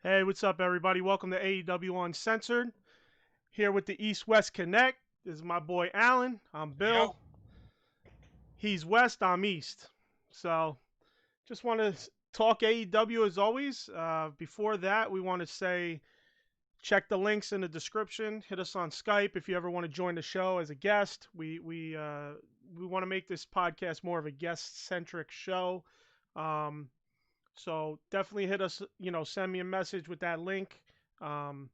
Hey, what's up, everybody? Welcome to AEW Uncensored. Here with the East-West Connect. This is my boy Alan. I'm Yo, Bill. He's West, I'm East. So, just want to talk AEW as always. Before that, we want to say check the links in the description. Hit us on Skype if you ever want to join the show as a guest. We want to make this podcast more of a guest-centric show. Um, so definitely hit us. Send me a message with that link. Um,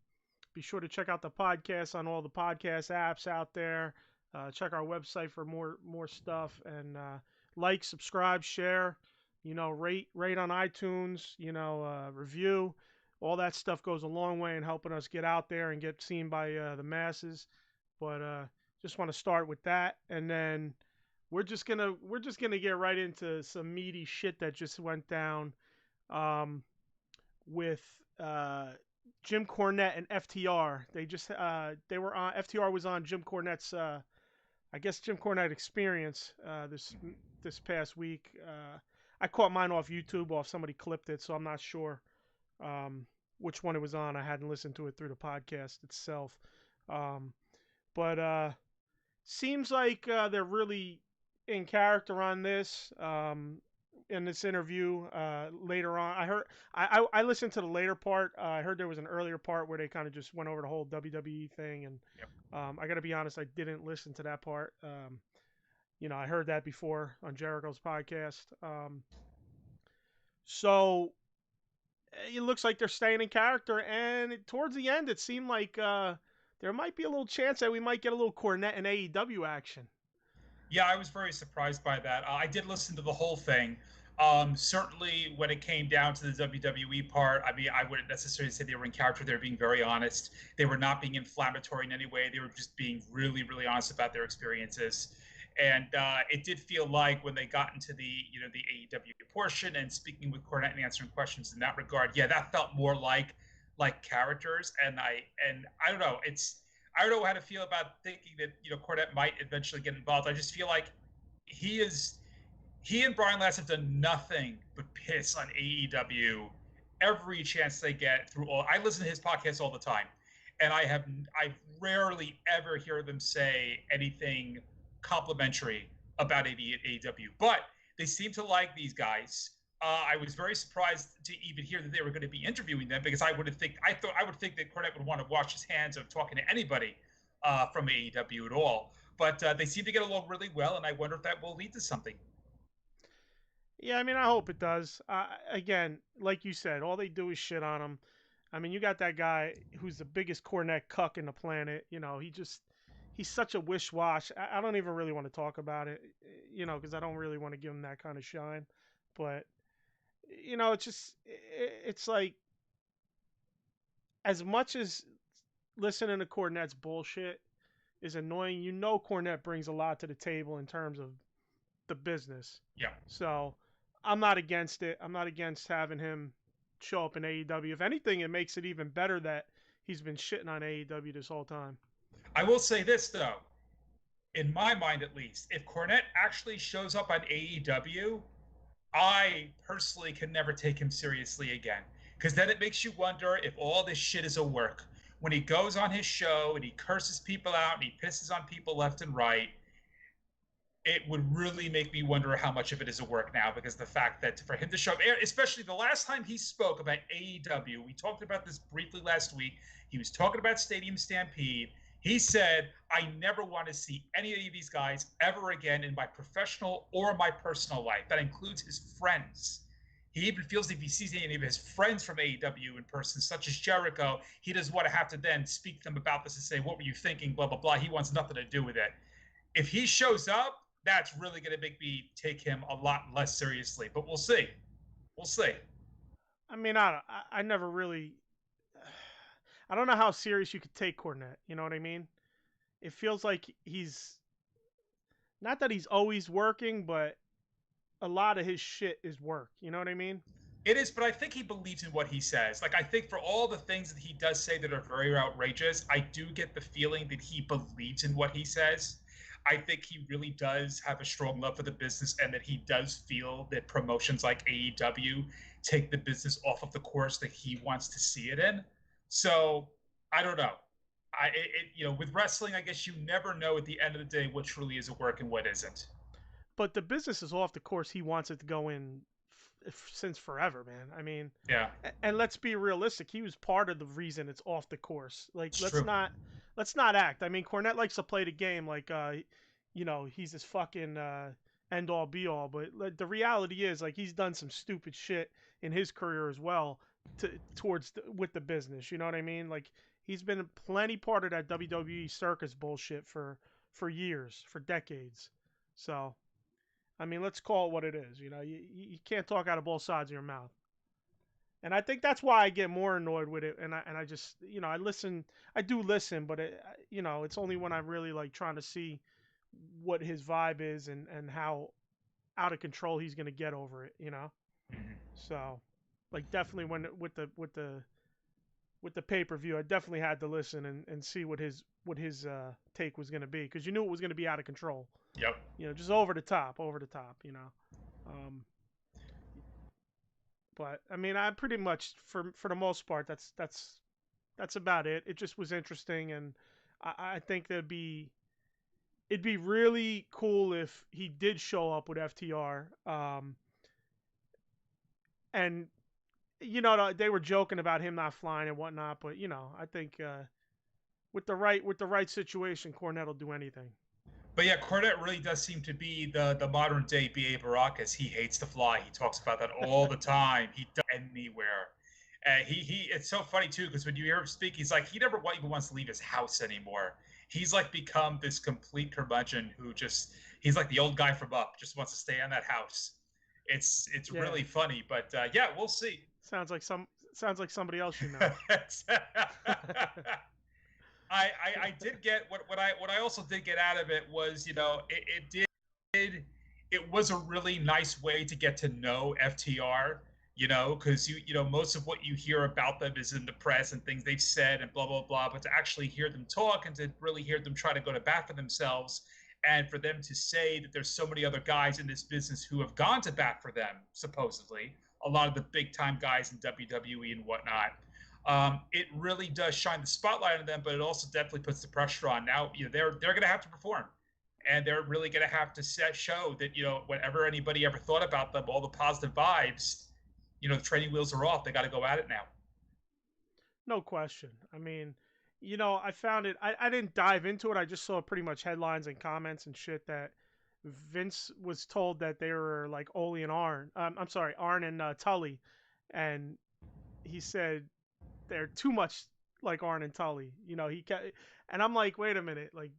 Be sure to check out the podcast on all the podcast apps out there. Check our website for more stuff and like, subscribe, share. Rate on iTunes. Review. All that stuff goes a long way in helping us get out there and get seen by the masses. But just want to start with that, and then we're just gonna get right into some meaty shit that just went down um, with Jim Cornette and FTR. They were on FTR was on Jim Cornette's I guess Jim Cornette Experience this past week. I caught mine off YouTube, off somebody clipped it, so I'm not sure which one it was on. I hadn't listened to it through the podcast itself, um, but seems like they're really in character on this. In this interview later on. I listened to the later part. I heard there was an earlier part where they kind of just went over the whole WWE thing, and yep. I got to be honest, I didn't listen to that part. I heard that before on Jericho's podcast. So it looks like they're staying in character, and towards the end, it seemed like there might be a little chance that we might get a little Cornette and AEW action. Yeah, I was very surprised by that. I did listen to the whole thing. Certainly, when it came down to the WWE part, I mean, I wouldn't necessarily say they were in character. They were being very honest. They were not being inflammatory in any way. They were just being really, really honest about their experiences. And it did feel like when they got into the AEW portion and speaking with Cornette and answering questions in that regard, yeah, that felt more like characters. And I don't know. I don't know how to feel about thinking that Cornette might eventually get involved. I just feel like he and Brian Last have done nothing but piss on AEW every chance they get through all. I listen to his podcast all the time, and I rarely ever hear them say anything complimentary about AEW. But they seem to like these guys. I was very surprised to even hear that they were going to be interviewing them because I would think that Cornette would want to wash his hands of talking to anybody from AEW at all. But they seem to get along really well, and I wonder if that will lead to something. Yeah, I mean, I hope it does. Again, like you said, all they do is shit on him. I mean, you got that guy who's the biggest Cornette cuck in the planet. He's such a wish-wash. I don't even really want to talk about it, because I don't really want to give him that kind of shine. But, it's like, as much as listening to Cornette's bullshit is annoying, Cornette brings a lot to the table in terms of the business. Yeah. So I'm not against it. I'm not against having him show up in AEW. If anything, it makes it even better that he's been shitting on AEW this whole time. I will say this though, in my mind at least, if Cornette actually shows up on AEW, I personally can never take him seriously again. Because then it makes you wonder if all this shit is a work. When he goes on his show and he curses people out and he pisses on people left and right, it would really make me wonder how much of it is a work now, because the fact that for him to show up, especially the last time he spoke about AEW, we talked about this briefly last week. He was talking about Stadium Stampede. He said, I never want to see any of these guys ever again in my professional or my personal life. That includes his friends. He even feels if he sees any of his friends from AEW in person, such as Jericho, he doesn't want to have to then speak to them about this and say, what were you thinking, blah, blah, blah. He wants nothing to do with it. If he shows up, that's really going to make me take him a lot less seriously. But we'll see. We'll see. I mean, I never really. I don't know how serious you could take Cornette. You know what I mean? It feels like he's not that he's always working, but a lot of his shit is work. You know what I mean? It is, but I think he believes in what he says. Like, I think for all the things that he does say that are very outrageous, I do get the feeling that he believes in what he says. I think he really does have a strong love for the business, and that he does feel that promotions like AEW take the business off of the course that he wants to see it in. So I don't know. With wrestling, I guess you never know at the end of the day what truly is a work and what isn't. But the business is off the course he wants it to go in since forever, man. I mean, Yeah, and let's be realistic. He was part of the reason it's off the course. Like, it's let's true. not act. I mean, Cornette likes to play the game like, he's this fucking end all be all. But like, the reality is, like, he's done some stupid shit in his career as well with the business. You know what I mean? Like, he's been plenty part of that WWE circus bullshit for years, for decades. So, I mean, let's call it what it is. You can't talk out of both sides of your mouth. And I think that's why I get more annoyed with it. And I just, I do listen, but it's only when I'm really like trying to see what his vibe is and how out of control he's gonna get over it. Mhm. So, like, definitely when with the pay per view, I definitely had to listen and see what his take was gonna be, because you knew it was gonna be out of control. Yep. Just over the top. Um, but I mean, I pretty much for the most part, that's about it. It just was interesting, and I think it'd be really cool if he did show up with FTR. And they were joking about him not flying and whatnot, but I think with the right situation, Cornette will do anything. But yeah, Cornette really does seem to be the modern day B.A. Baracus. He hates to fly. He talks about that all the time. He does anywhere. He it's so funny too, because when you hear him speak, he's like he never even wants to leave his house anymore. He's like become this complete curmudgeon who he's like the old guy from Up, just wants to stay in that house. It's Yeah, really funny, but yeah, we'll see. sounds like somebody else you know. I did get what I also did get out of it was it was a really nice way to get to know FTR, because most of what you hear about them is in the press and things they've said and blah blah blah, but to actually hear them talk and to really hear them try to go to bat for themselves, and for them to say that there's so many other guys in this business who have gone to bat for them, supposedly a lot of the big time guys in WWE and whatnot. It really does shine the spotlight on them, but it also definitely puts the pressure on. Now, they're going to have to perform, and they're really going to have to show that whatever anybody ever thought about them, all the positive vibes, the training wheels are off. They got to go at it now. No question. I mean, I found it. I didn't dive into it. I just saw pretty much headlines and comments and shit that Vince was told that they were like Ole and Arn. I'm sorry, Arn and Tully, and he said they're too much like Arn and Tully. And I'm like, wait a minute, like,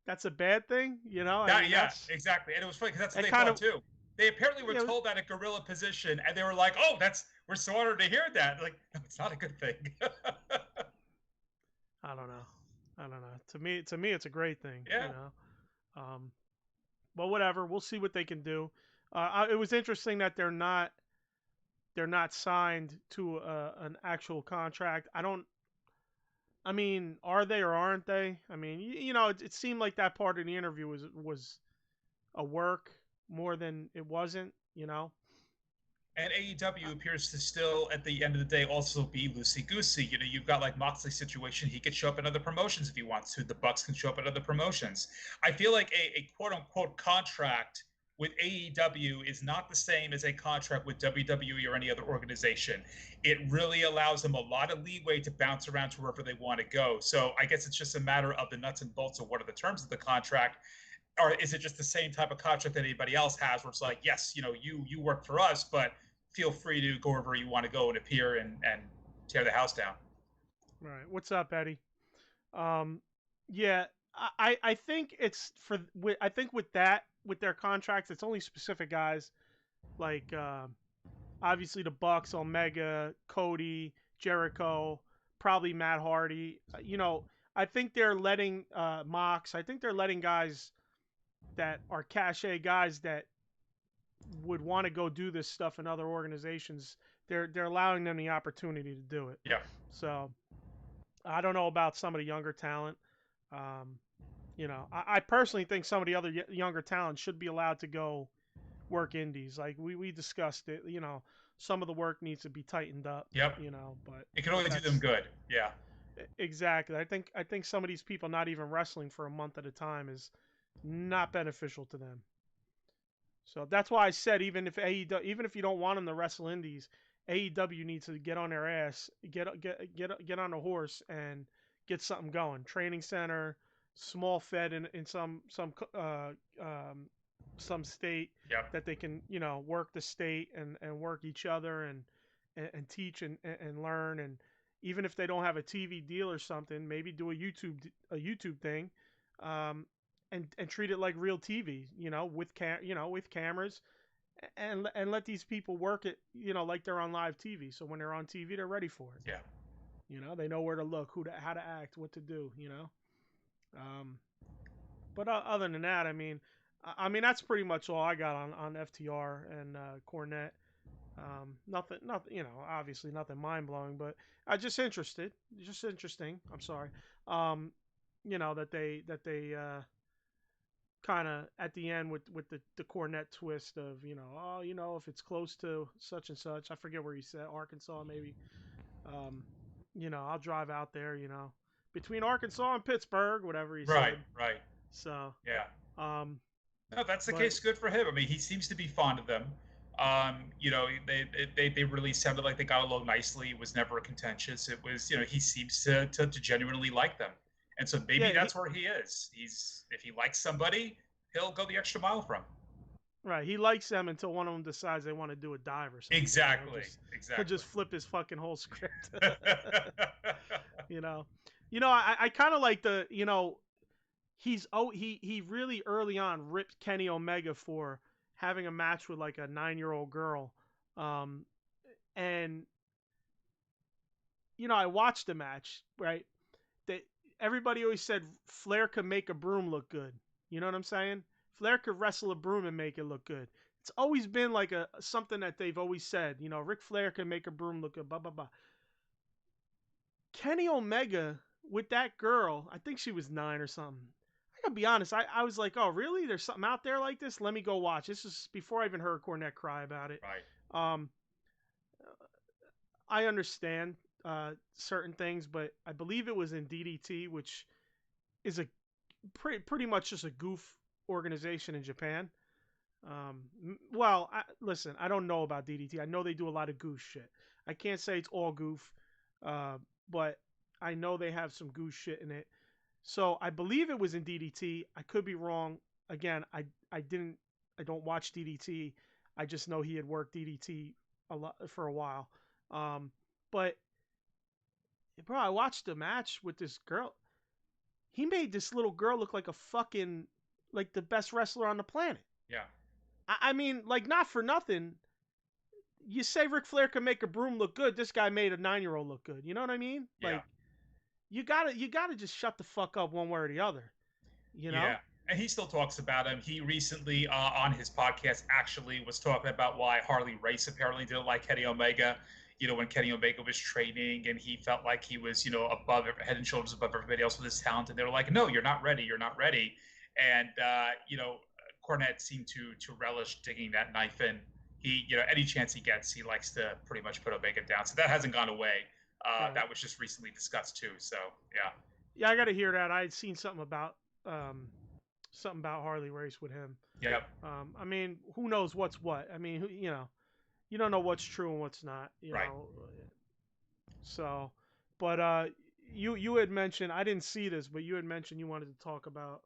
that's a bad thing. I mean, Yeah, exactly. And it was funny because that's what they kind thought of, too. They apparently were told that at Gorilla Position, and they were like, "Oh, we're so honored to hear that." Like, no, it's not a good thing. I don't know. To me, it's a great thing. Yeah. But whatever. We'll see what they can do. It was interesting that they're not signed to an actual contract. I mean, are they or aren't they? I mean, it seemed like that part of the interview was a work more than it wasn't. And AEW appears to still, at the end of the day, also be loosey goosey. You've got like Moxley's situation; he could show up in other promotions if he wants to. The Bucks can show up in other promotions. I feel like a quote unquote contract with AEW is not the same as a contract with WWE or any other organization. It really allows them a lot of leeway to bounce around to wherever they want to go. So I guess it's just a matter of the nuts and bolts of what are the terms of the contract. Or is it just the same type of contract that anybody else has, where it's like, yes, you work for us, but feel free to go wherever you want to go and appear and tear the house down. Right. What's up, Eddie? Um, yeah, I think I think with their contracts, it's only specific guys like obviously the Bucks, Omega, Cody, Jericho, probably Matt Hardy. I think they're letting Mox. I think they're letting guys that are cachet guys that would want to go do this stuff in other organizations. They're allowing them the opportunity to do it. Yeah. So I don't know about some of the younger talent. Um, You know, I personally think some of the other younger talents should be allowed to go work indies. Like we discussed it. You know, some of the work needs to be tightened up. Yep. You know, but It can only do them that's good. Yeah. exactly. I think some of these people not even wrestling for a month at a time is not beneficial to them. So that's why I said even if you don't want them to wrestle indies, AEW needs to get on their ass, get on a horse and get something going. Training center, small fed in some state Yep. that they can work the state and work each other and teach and learn, and even if they don't have a TV deal or something, maybe do a YouTube thing. Um, and treat it like real TV, with cameras, and let these people work it, like they're on live TV. So when they're on TV, they're ready for it. Yeah. They know where to look, how to act, what to do. Um, but other than that, I mean that's pretty much all I got on FTR and Cornette. Nothing, obviously nothing mind blowing, but I just interesting. I'm sorry. Um, that they kind of at the end with the Cornette twist of if it's close to such and such, I forget where he said, Arkansas maybe, um I'll drive out there, between Arkansas and Pittsburgh, whatever he Right. said. Right. So Yeah. um No, that's the but case. Good for him. I mean, he seems to be fond of them. They really sounded like they got along nicely. It was never contentious. It was, he seems to genuinely like them, and so maybe yeah, that's where he is. If he likes somebody, he'll go the extra mile for him. right, he likes them until one of them decides they want to do a dive or something. Exactly. He'll just flip his fucking whole script. you know I kind of like he really early on ripped Kenny Omega for having a match with like a 9-year-old girl. And I watched the match, right? That everybody always said Flair could make a broom look good. You know what I'm saying? Flair could wrestle a broom and make it look good. It's always been like something that they've always said. Ric Flair can make a broom look good. Blah blah blah. Kenny Omega with that girl, I think she was 9 or something. I gotta be honest, I was like, oh really? There's something out there like this? Let me go watch. This is before I even heard Cornette cry about it. Right. I understand certain things, but I believe it was in DDT, which is a pretty much just a goof organization in Japan. Listen, I don't know about DDT. I know they do a lot of goof shit. I can't say it's all goof, but I know they have some goose shit in it. So I believe it was in DDT. I could be wrong. Again, I don't watch DDT. I just know he had worked DDT a lot for a while. But bro, I watched the match with this girl. He made this little girl look like like the best wrestler on the planet. Yeah. I mean, like, not for nothing. You say Ric Flair can make a broom look good. This guy made a 9-year-old look good. You know what I mean? Yeah. Like, you gotta just shut the fuck up one way or the other. Yeah. And he still talks about him. He recently, on his podcast, actually was talking about why Harley Race apparently didn't like Kenny Omega. When Kenny Omega was training, and he felt like he was, above, head and shoulders above everybody else with his talent. And they were like, no, you're not ready. You're not ready. And, Cornette seemed to relish digging that knife in. He, any chance he gets, he likes to pretty much put Omega down. So that hasn't gone away. Right. That was just recently discussed too. So, yeah. Yeah, I got to hear that. I had seen something about Harley Race with him. Yep. I mean, who knows what's what? I mean, you don't know what's true and what's not. Right. So, but you had mentioned, I didn't see this, but you had mentioned you wanted to talk about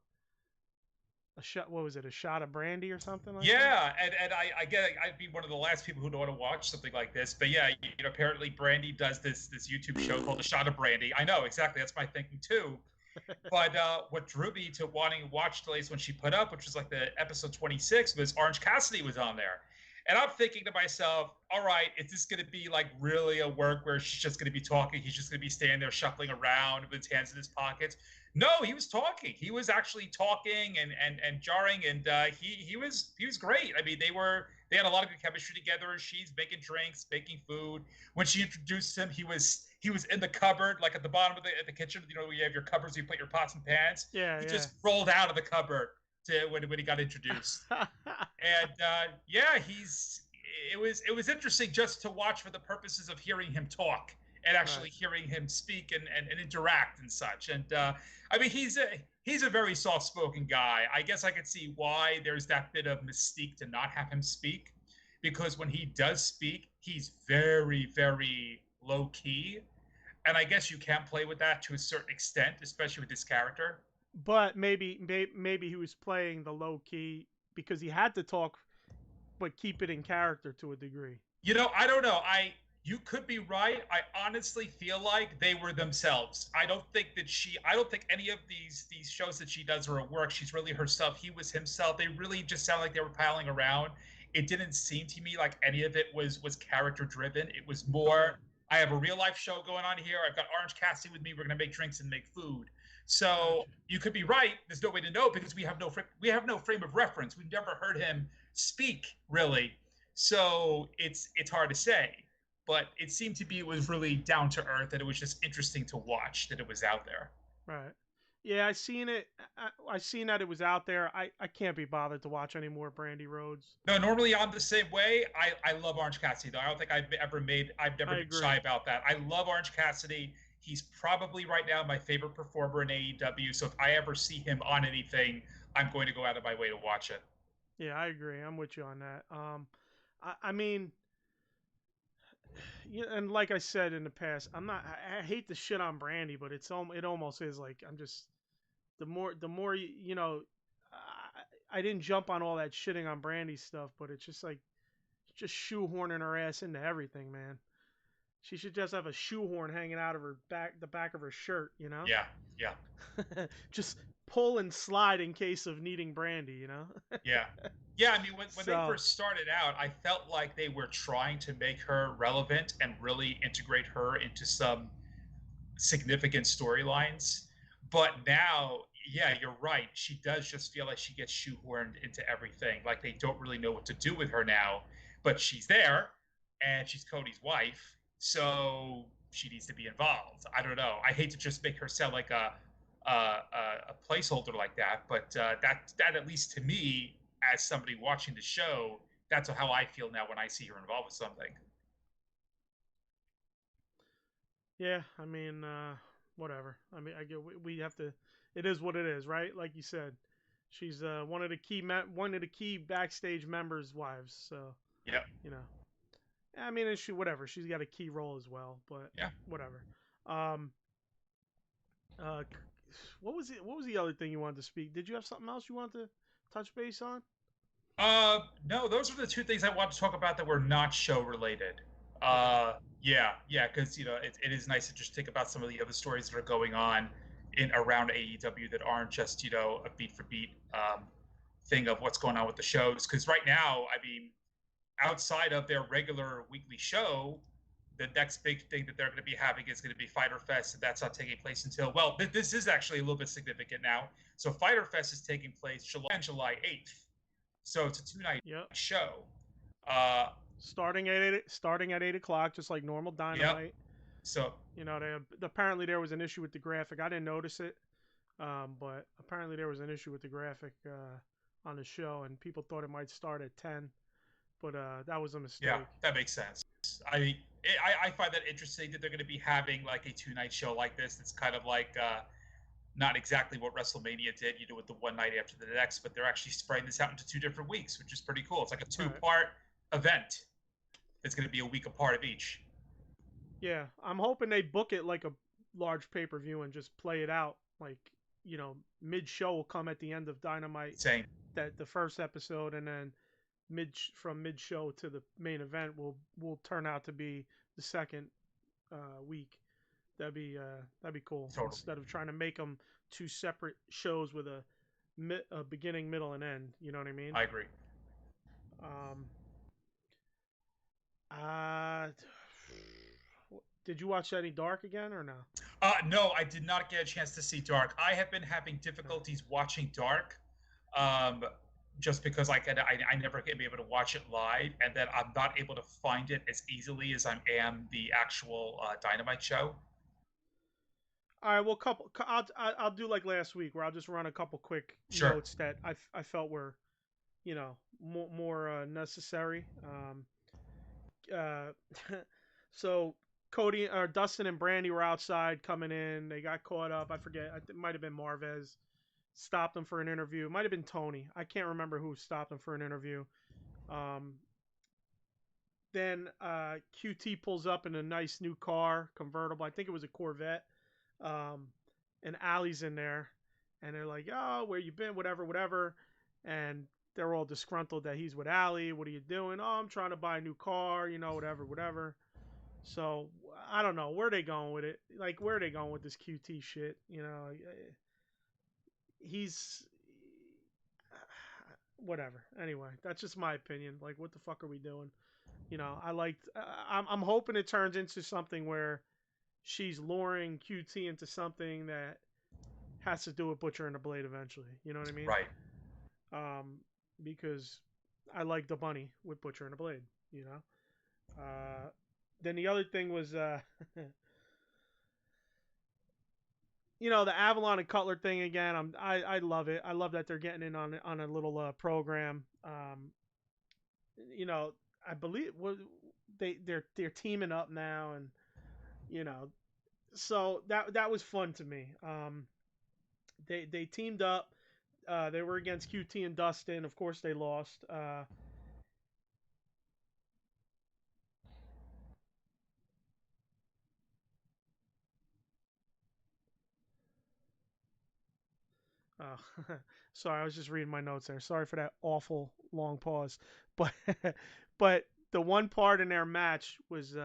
a shot. What was it? A shot of brandy or something like that? Yeah, and I get it. I'd be one of the last people who don't want to watch something like this. But yeah, apparently Brandy does this YouTube show called A Shot of Brandy. I know, exactly. That's my thinking too. But what drew me to wanting to watch the latest one she put up, which was like the episode 26, was Orange Cassidy was on there. And I'm thinking to myself, all right, is this going to be like really a work where she's just going to be talking? He's just going to be standing there shuffling around with his hands in his pockets. No, he was talking. He was actually talking and jarring, and he was great. I mean, they had a lot of good chemistry together. She's making drinks, making food. When she introduced him, he was in the cupboard, like at the bottom of the kitchen. You know, where you have your cupboards, you put your pots and pans. Yeah, He yeah. just rolled out of the cupboard when he got introduced. And yeah, it was interesting just to watch for the purposes of hearing him talk and actually hearing him speak and interact and such. And I mean, he's a very soft-spoken guy. I guess I could see why there's that bit of mystique to not have him speak, because when he does speak, he's very, very low key. And I guess you can play with that to a certain extent, especially with this character. But maybe he was playing the low key because he had to talk, but keep it in character to a degree. You know, I don't know. You could be right. I honestly feel like they were themselves. I don't think any of these shows that she does are a work. She's really herself. He was himself. They really just sound like they were piling around. It didn't seem to me like any of it was character driven. It was more, I have a real life show going on here. I've got Orange Cassidy with me. We're going to make drinks and make food. So you could be right. There's no way to know because we have no frame of reference. We've never heard him speak really. So it's hard to say. But it seemed to be it was really down to earth, and it was just interesting to watch that it was out there. Right. Yeah, I seen it. I seen that it was out there. I can't be bothered to watch any more Brandy Rhodes. No, normally I'm the same way. I love Orange Cassidy though. I don't think I've never been shy about that. I love Orange Cassidy. He's probably right now my favorite performer in AEW. So if I ever see him on anything, I'm going to go out of my way to watch it. Yeah, I agree. I'm with you on that. I mean, yeah, and like I said in the past, I hate the shit on Brandy, but it almost is like I'm just the more you know. I didn't jump on all that shitting on Brandy stuff, but it's just like just shoehorning her ass into everything, man. She should just have a shoehorn hanging out of the back of her shirt, you know? Yeah, yeah. Just pull and slide in case of needing Brandy, you know? Yeah. Yeah, I mean, when they first started out, I felt like they were trying to make her relevant and really integrate her into some significant storylines. But now, yeah, you're right. She does just feel like she gets shoehorned into everything. Like they don't really know what to do with her now, but she's there and she's Cody's wife. So she needs to be involved. I don't know. I hate to just make her sound like a placeholder like that, but that at least to me, as somebody watching the show, that's how I feel now when I see her involved with something. Yeah, I mean, whatever. I mean, I get we have to. It is what it is, right? Like you said, she's one of the key backstage members' wives. So yeah, you know. I mean, whatever. She's got a key role as well, but yeah, whatever. What was it? What was the other thing you wanted to speak? Did you have something else you wanted to touch base on? No, those are the two things I want to talk about that were not show related. Yeah, because it is nice to just think about some of the other stories that are going on in around AEW that aren't just a beat for beat thing of what's going on with the shows. Because right now, I mean, outside of their regular weekly show, the next big thing that they're going to be having is going to be Fyter Fest, and that's not taking place until, well, this is actually a little bit significant now. So Fyter Fest is taking place July 8th. So it's a 2-night show. Starting at 8 o'clock, just like normal Dynamite. Yep. So apparently there was an issue with the graphic. I didn't notice it, but apparently there was an issue with the graphic on the show, and people thought it might start at 10, but that was a mistake. Yeah, that makes sense. I find that interesting that they're going to be having like a 2-night show like this. It's kind of like not exactly what WrestleMania did, with the one night after the next, but they're actually spreading this out into 2 different weeks, which is pretty cool. It's like a 2-part event. It's going to be a week apart of each. Yeah, I'm hoping they book it like a large pay-per-view and just play it out. Like, mid-show will come at the end of Dynamite. Same. That the first episode, and then from mid-show to the main event will turn out to be the second week. That'd be cool. Totally. Instead of trying to make them 2 separate shows with a beginning, middle, and end. You know what I mean? I agree. Uh, did you watch any Dark again or no? No, I did not get a chance to see Dark. I have been having No. difficulties watching Dark, um, just because I never can be able to watch it live, and then I'm not able to find it as easily as I am the actual Dynamite show. All right, well, I'll do like last week where I'll just run a couple quick Sure. notes that I felt were more necessary. Uh, so Cody or Dustin and Brandy were outside coming in. They got caught up. I forget. It might have been Marvez stopped them for an interview. It might have been Tony. I can't remember who stopped them for an interview. Um, then QT pulls up in a nice new car, convertible. I think it was a Corvette. Um, and Allie's in there, and they're like, "Oh, where you been? Whatever, whatever." And they're all disgruntled that he's with Allie. What are you doing? Oh, I'm trying to buy a new car. Whatever, whatever. So I don't know where they going with it. Like, where are they going with this QT shit? He's whatever. Anyway, that's just my opinion. Like, what the fuck are we doing? I liked. I'm hoping it turns into something where she's luring QT into something that has to do with Butcher and the Blade eventually. You know what I mean? Right. Um, because I like the bunny with Butcher and the Blade. Then the other thing was, the Avalon and Cutler thing again. I love it. I love that they're getting in on a little program. You know, I believe they're teaming up now, and you know, so that was fun to me. They teamed up. They were against QT and Dustin. Of course, they lost. Sorry, I was just reading my notes there. Sorry for that awful long pause. But but the one part in their match was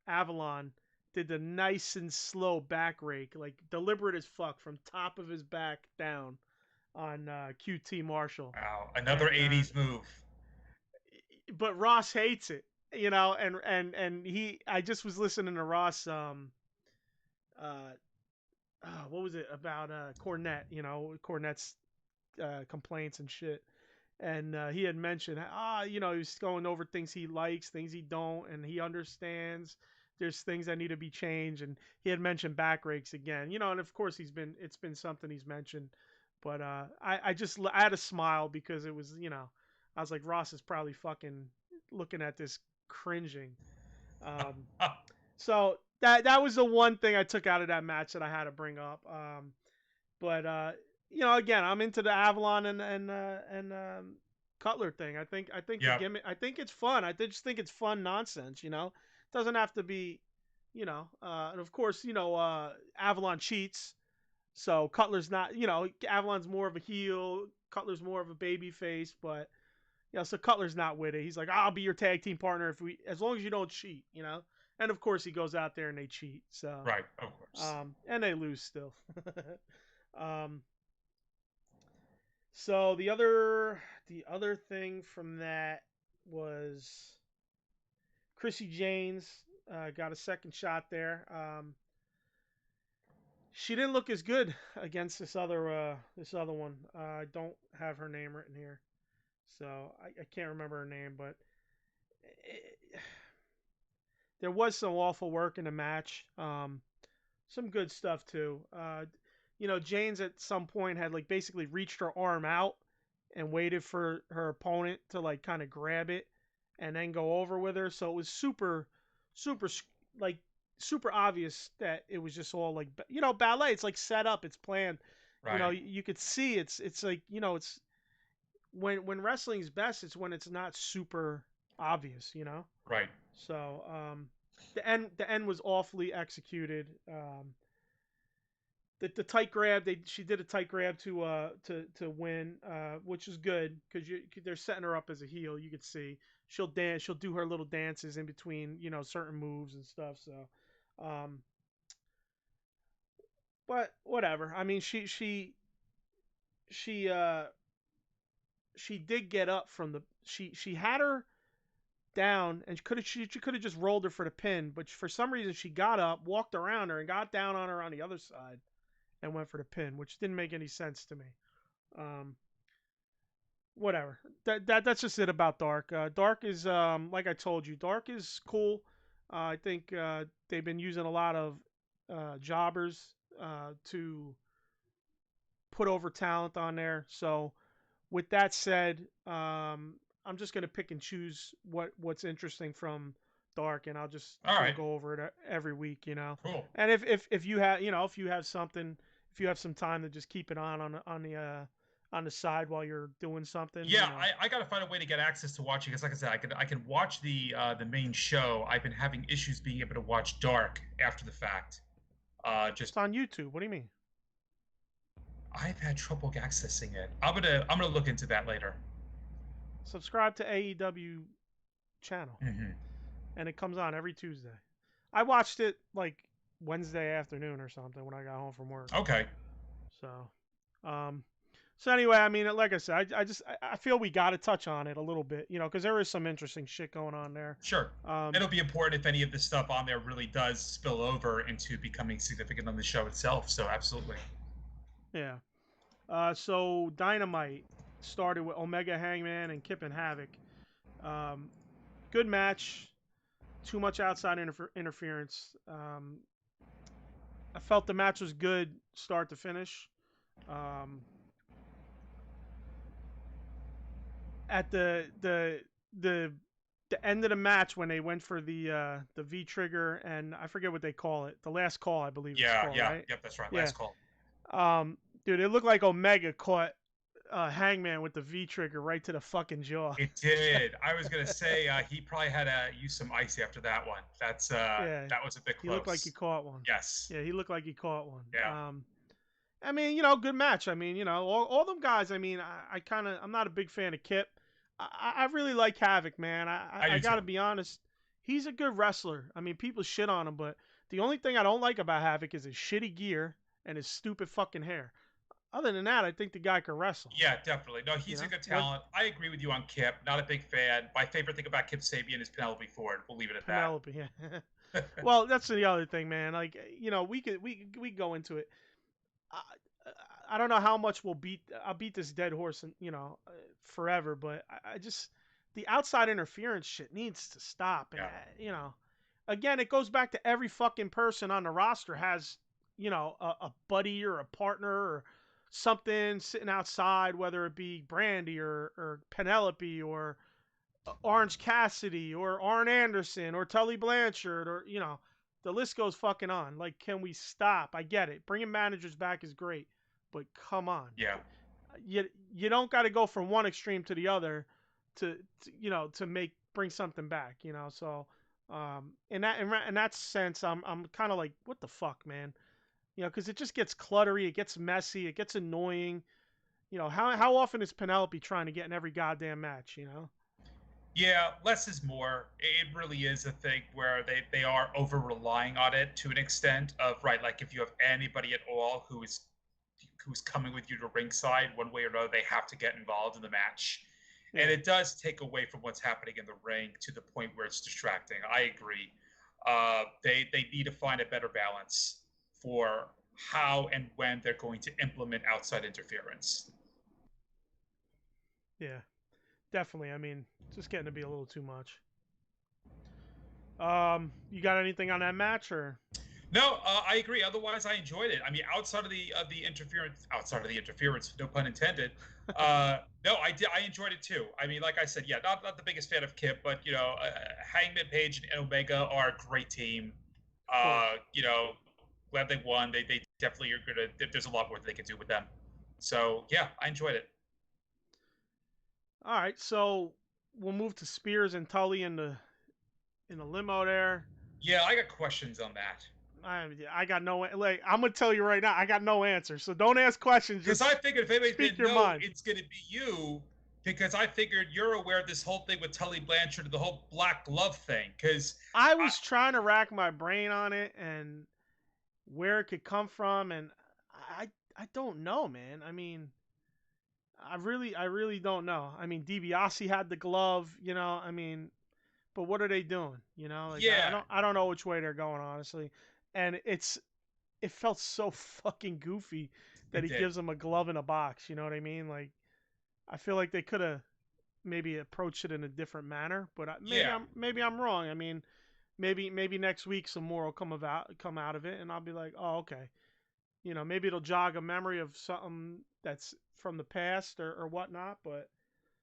Avalon did the nice and slow back rake, like deliberate as fuck, from top of his back down on QT Marshall. Wow. Another And 80s move. but Ross hates it, and he I just was listening to Ross uh what was it about Cornette, Cornette's complaints and shit. And he had mentioned, he was going over things he likes, things he don't, and he understands there's things that need to be changed. And he had mentioned back rakes again, and of course it's been something he's mentioned. But I had a smile because it was, I was like, Ross is probably fucking looking at this cringing. Um, so that was the one thing I took out of that match that I had to bring up. But again, I'm into the Avalon and Cutler thing. I think the Yep. gimmick. I think it's fun. Just think it's fun nonsense. It doesn't have to be. And of course, Avalon cheats. So Cutler's not. Avalon's more of a heel. Cutler's more of a baby face. But so Cutler's not with it. He's like, I'll be your tag team partner as long as you don't cheat. And of course he goes out there and they cheat. So Right. Of course. and they lose still. um, so the other thing from that was Chrissy Janes got a second shot there. She didn't look as good against this other one. I don't have her name written here, so I can't remember her name. But it, there was some awful work in the match. Some good stuff too. Janes at some point had like basically reached her arm out and waited for her opponent to like kind of grab it and then go over with her. So it was super, super like super obvious that it was just all like ballet. It's like set up, it's planned. Right. You could see it's like it's when wrestling's best. It's when it's not super obvious. Right. So the end was awfully executed. The tight grab, she did a tight grab to win, which is good because they're setting her up as a heel. You could see she'll dance, she'll do her little dances in between certain moves and stuff. So, but whatever. I mean, she did get up from the she had her down, and she could have just rolled her for the pin, but for some reason she got up, walked around her, and got down on her on the other side and went for the pin, which didn't make any sense to me. Whatever. That's just it about Dark. Dark is like I told you, Dark is cool. I think they've been using a lot of jobbers to put over talent on there. So with that said, I'm just gonna pick and choose what's interesting from Dark, and I'll just All right. go over it every week, Cool. And if you have if you have something, if you have some time to just keep it on the side while you're doing something. Yeah, I got to find a way to get access to watching because, like I said, I can watch the main show. I've been having issues being able to watch Dark after the fact. Just it's on YouTube. What do you mean? I've had trouble accessing it. I'm gonna look into that later. Subscribe to AEW channel, Mm-hmm. and it comes on every Tuesday. I watched it like Wednesday afternoon or something when I got home from work. Okay. So anyway, I mean, like I said, I feel we got to touch on it a little bit, because there is some interesting shit going on there. Sure. It'll be important if any of this stuff on there really does spill over into becoming significant on the show itself. So absolutely. Yeah. So Dynamite started with Omega, Hangman, and Kip and Havoc. Good match. Too much outside interference. I felt the match was good start to finish. At the end of the match when they went for the V trigger, and I forget what they call it, the last call, I believe. Yeah, it's called, yeah, right? yep, that's right. Yeah. Last call. Dude, it looked like Omega caught Hangman with the V trigger right to the fucking jaw. It did. I was gonna say he probably had to use some ice after that one. That was a bit close. He looked like he caught one. Yes. Yeah, he looked like he caught one. Yeah. I mean, good match. I mean, all them guys. I mean, I'm not a big fan of Kip. I really like Havoc, man. I got to be honest. He's a good wrestler. I mean, people shit on him, but the only thing I don't like about Havoc is his shitty gear and his stupid fucking hair. Other than that, I think the guy can wrestle. Yeah, definitely. No, he's a good talent. I agree with you on Kip. Not a big fan. My favorite thing about Kip Sabian is Penelope Ford. We'll leave it at Penelope, yeah. Well, that's the other thing, man. Like, we go into it. I don't know how much I'll beat this dead horse, forever. But I just the outside interference shit needs to stop. And again, it goes back to every fucking person on the roster has a buddy or a partner or something sitting outside, whether it be Brandy or Penelope or Orange Cassidy or Arn Anderson or Tully Blanchard or the list goes fucking on. Like, can we stop? I get it. Bringing managers back is great. But come on. Yeah. You don't got to go from one extreme to the other to bring something back, So in that sense, I'm kind of like, what the fuck, man? Because it just gets cluttery, it gets messy, it gets annoying. How often is Penelope trying to get in every goddamn match? Yeah, less is more. It really is a thing where they are over relying on it to an extent of like if you have anybody at all who's coming with you to ringside one way or another, they have to get involved in the match. Yeah. And it does take away from what's happening in the ring to the point where it's distracting. I agree. They need to find a better balance for how and when they're going to implement outside interference. Yeah, definitely. I mean, it's just getting to be a little too much. You got anything on that match or? No, I agree. Otherwise, I enjoyed it. I mean, outside of the interference, no pun intended. No, I did. I enjoyed it too. I mean, like I said, yeah, not the biggest fan of Kip, but Hangman Page and Omega are a great team. Glad they won. They definitely are gonna. There's a lot more that they could do with them. So yeah, I enjoyed it. All right, so we'll move to Spears and Tully in the limo there. Yeah, I got questions on that. I got no, like, I'm gonna tell you right now, I got no answer. So don't ask questions. Because I figured if anybody's speak gonna your know, mind. it's gonna be you. Because I figured you're aware of this whole thing with Tully Blanchard and the whole black glove thing. Because I was trying to rack my brain on it and where it could come from, and I don't know, man. I mean, I really don't know. I mean, DiBiase had the glove, I mean, but what are they doing? You know, like Yeah, I don't know which way they're going, honestly. And it felt so fucking goofy that it he did. gives him a glove in a box. You know what I mean? Like I feel like they could have maybe approached it in a different manner, but Yeah. maybe I'm wrong. I mean, maybe next week some more will come out of it, and I'll be like, oh, okay. You know, maybe it'll jog a memory of something that's from the past or whatnot. But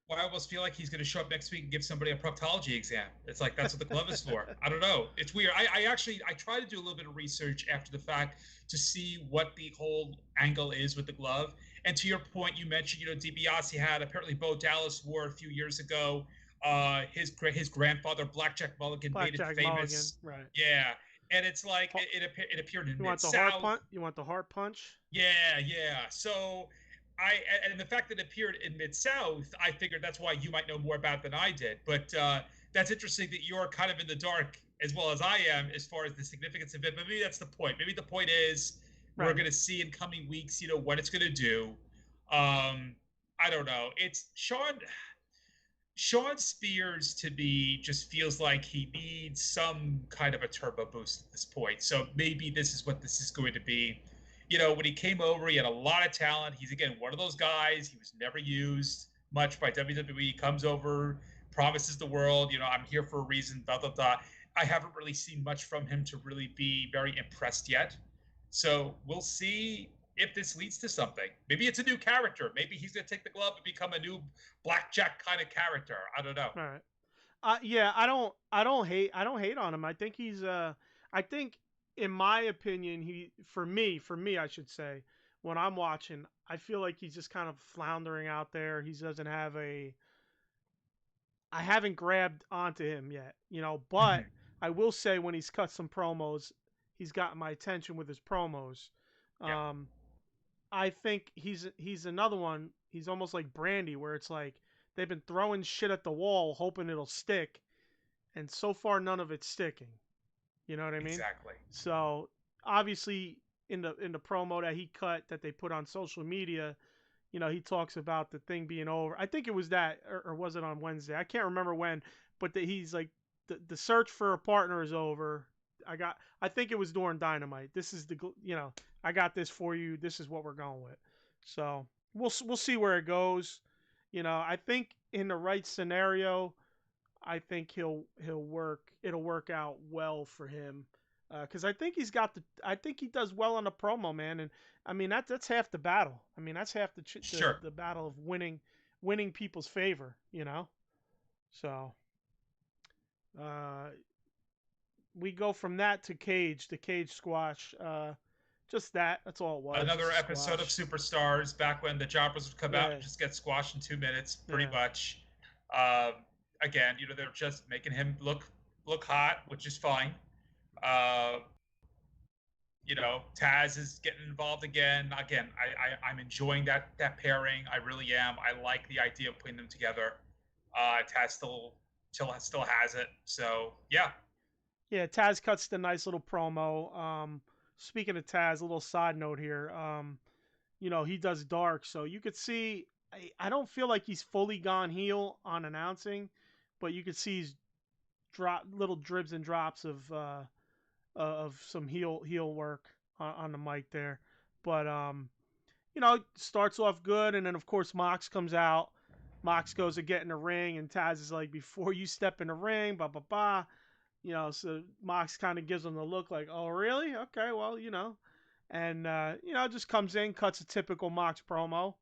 Well, I almost feel like he's going to show up next week and give somebody a proctology exam. It's like that's what the glove is for. I don't know. It's weird. I tried to do a little bit of research after the fact to see what the whole angle is with the glove. And to your point, you mentioned DiBiase had apparently Bo Dallas wore a few years ago. His grandfather Blackjack Mulligan made it Blackjack Mulligan, famous. right? Yeah, and it's like it appeared in You Mid want the heart South. punch? You want the heart punch? Yeah, yeah. So and the fact that it appeared in Mid South, I figured that's why you might know more about it than I did. But that's interesting that you're kind of in the dark as well as I am as far as the significance of it. But maybe that's the point. Maybe the point is we're Right. going to see in coming weeks, what it's going to do. I don't know. It's Sean Spears to me just feels like he needs some kind of a turbo boost at this point. So maybe this is what this is going to be. When he came over, he had a lot of talent. He's again one of those guys. He was never used much by WWE. Comes over, promises the world. I'm here for a reason. Blah blah blah. I haven't really seen much from him to really be very impressed yet. So we'll see if this leads to something. Maybe it's a new character. Maybe he's going to take the glove and become a new blackjack kind of character. I don't know. All right. Yeah, I don't hate on him. I think he's I think in my opinion for me I should say when I'm watching, I feel like he's just kind of floundering out there. He doesn't have a I haven't grabbed onto him yet, but Mhm. I will say when he's cut some promos, he's gotten my attention with his promos. Yeah, Um I think he's another one. He's almost like Brandy where it's like they've been throwing shit at the wall hoping it'll stick, and so far none of it's sticking. You know what I mean? exactly. So obviously in the promo that he cut that they put on social media, he talks about the thing being over. I think it was that, or was it on Wednesday? I can't remember when, but he's like the search for a partner is over. I think it was during Dynamite. This is I got this for you. This is what we're going with. So we'll see where it goes. I think in the right scenario, I think he'll work. It'll work out well for him because I think I think he does well on the promo, man. And I mean that's half the battle. I mean that's half Sure. the battle of winning people's favor. So uh, we go from that to the cage squash. Just that. That's all it was. Another Just a episode of squash. Superstars back when the jobbers would come out Yeah. and just get squashed in 2 minutes, pretty Yeah. much. Um, Again, they're just making him look hot, which is fine. Uh, Taz is getting involved again. Again, I'm enjoying that pairing. I really am. I like the idea of putting them together. Taz still has it. So yeah, Yeah, Taz cuts the nice little promo. Speaking of Taz, a little side note here. He does dark, so you could see. I don't feel like he's fully gone heel on announcing, but you could see he's little dribs and drops of some heel work on the mic there. But starts off good, and then of course Mox comes out. Mox goes to get in the ring, and Taz is like, "Before you step in the ring, blah blah blah." So Mox kind of gives him the look like, "Oh, really? Okay, well, and just comes in, cuts a typical Mox promo.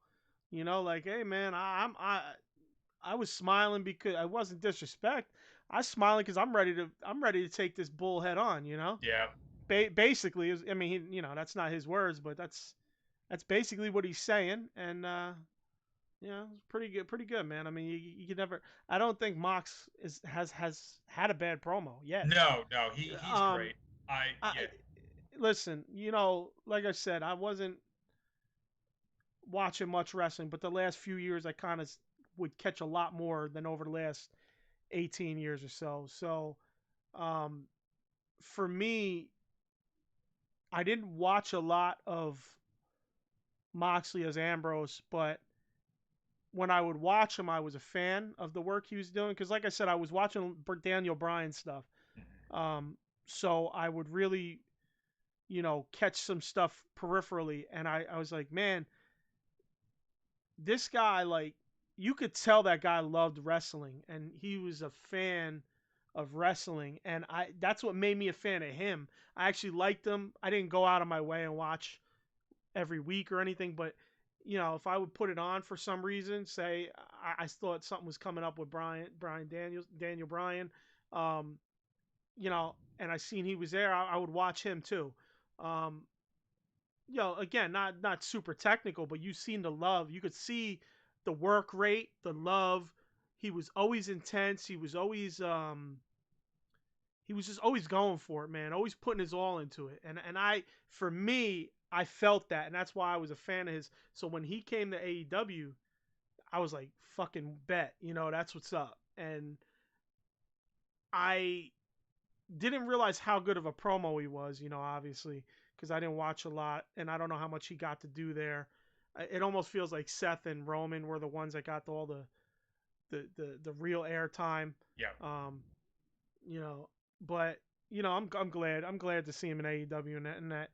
Like, "Hey, man, I was smiling because I wasn't disrespect. I was smiling because I'm ready to take this bull head on. yeah. Basically, I mean, that's not his words, but that's basically what he's saying, and it's pretty good, man. I mean, you can never. I don't think Mox has had a bad promo yet. No, no, he's Um, great. I Yeah, listen, like I said, I wasn't watching much wrestling, but the last few years I kind of would catch a lot more than over the last 18 years or so. So, um, for me, I didn't watch a lot of Moxley as Ambrose, but when I would watch him, I was a fan of the work he was doing because, like I said, I was watching Daniel Bryan stuff. Um, so I would really, catch some stuff peripherally, and I was like, man, this guy, like, you could tell that guy loved wrestling, and he was a fan of wrestling, and that's what made me a fan of him. I actually liked him. I didn't go out of my way and watch every week or anything, but if I would put it on for some reason, say I thought something was coming up with Daniel Bryan, um, and I seen he was there, I would watch him too. Um, again, not super technical, but you seen the love. You could see the work rate, the love. He was always intense. He was just always going for it, man. Always putting his all into it. And for me, I felt that, and that's why I was a fan of his. So when he came to AEW, I was like, fucking bet, that's what's up. And I didn't realize how good of a promo he was, obviously, because I didn't watch a lot, and I don't know how much he got to do there. It almost feels like Seth and Roman were the ones that got all the real airtime. Yeah. You know, but I'm glad to see him in AEW, and that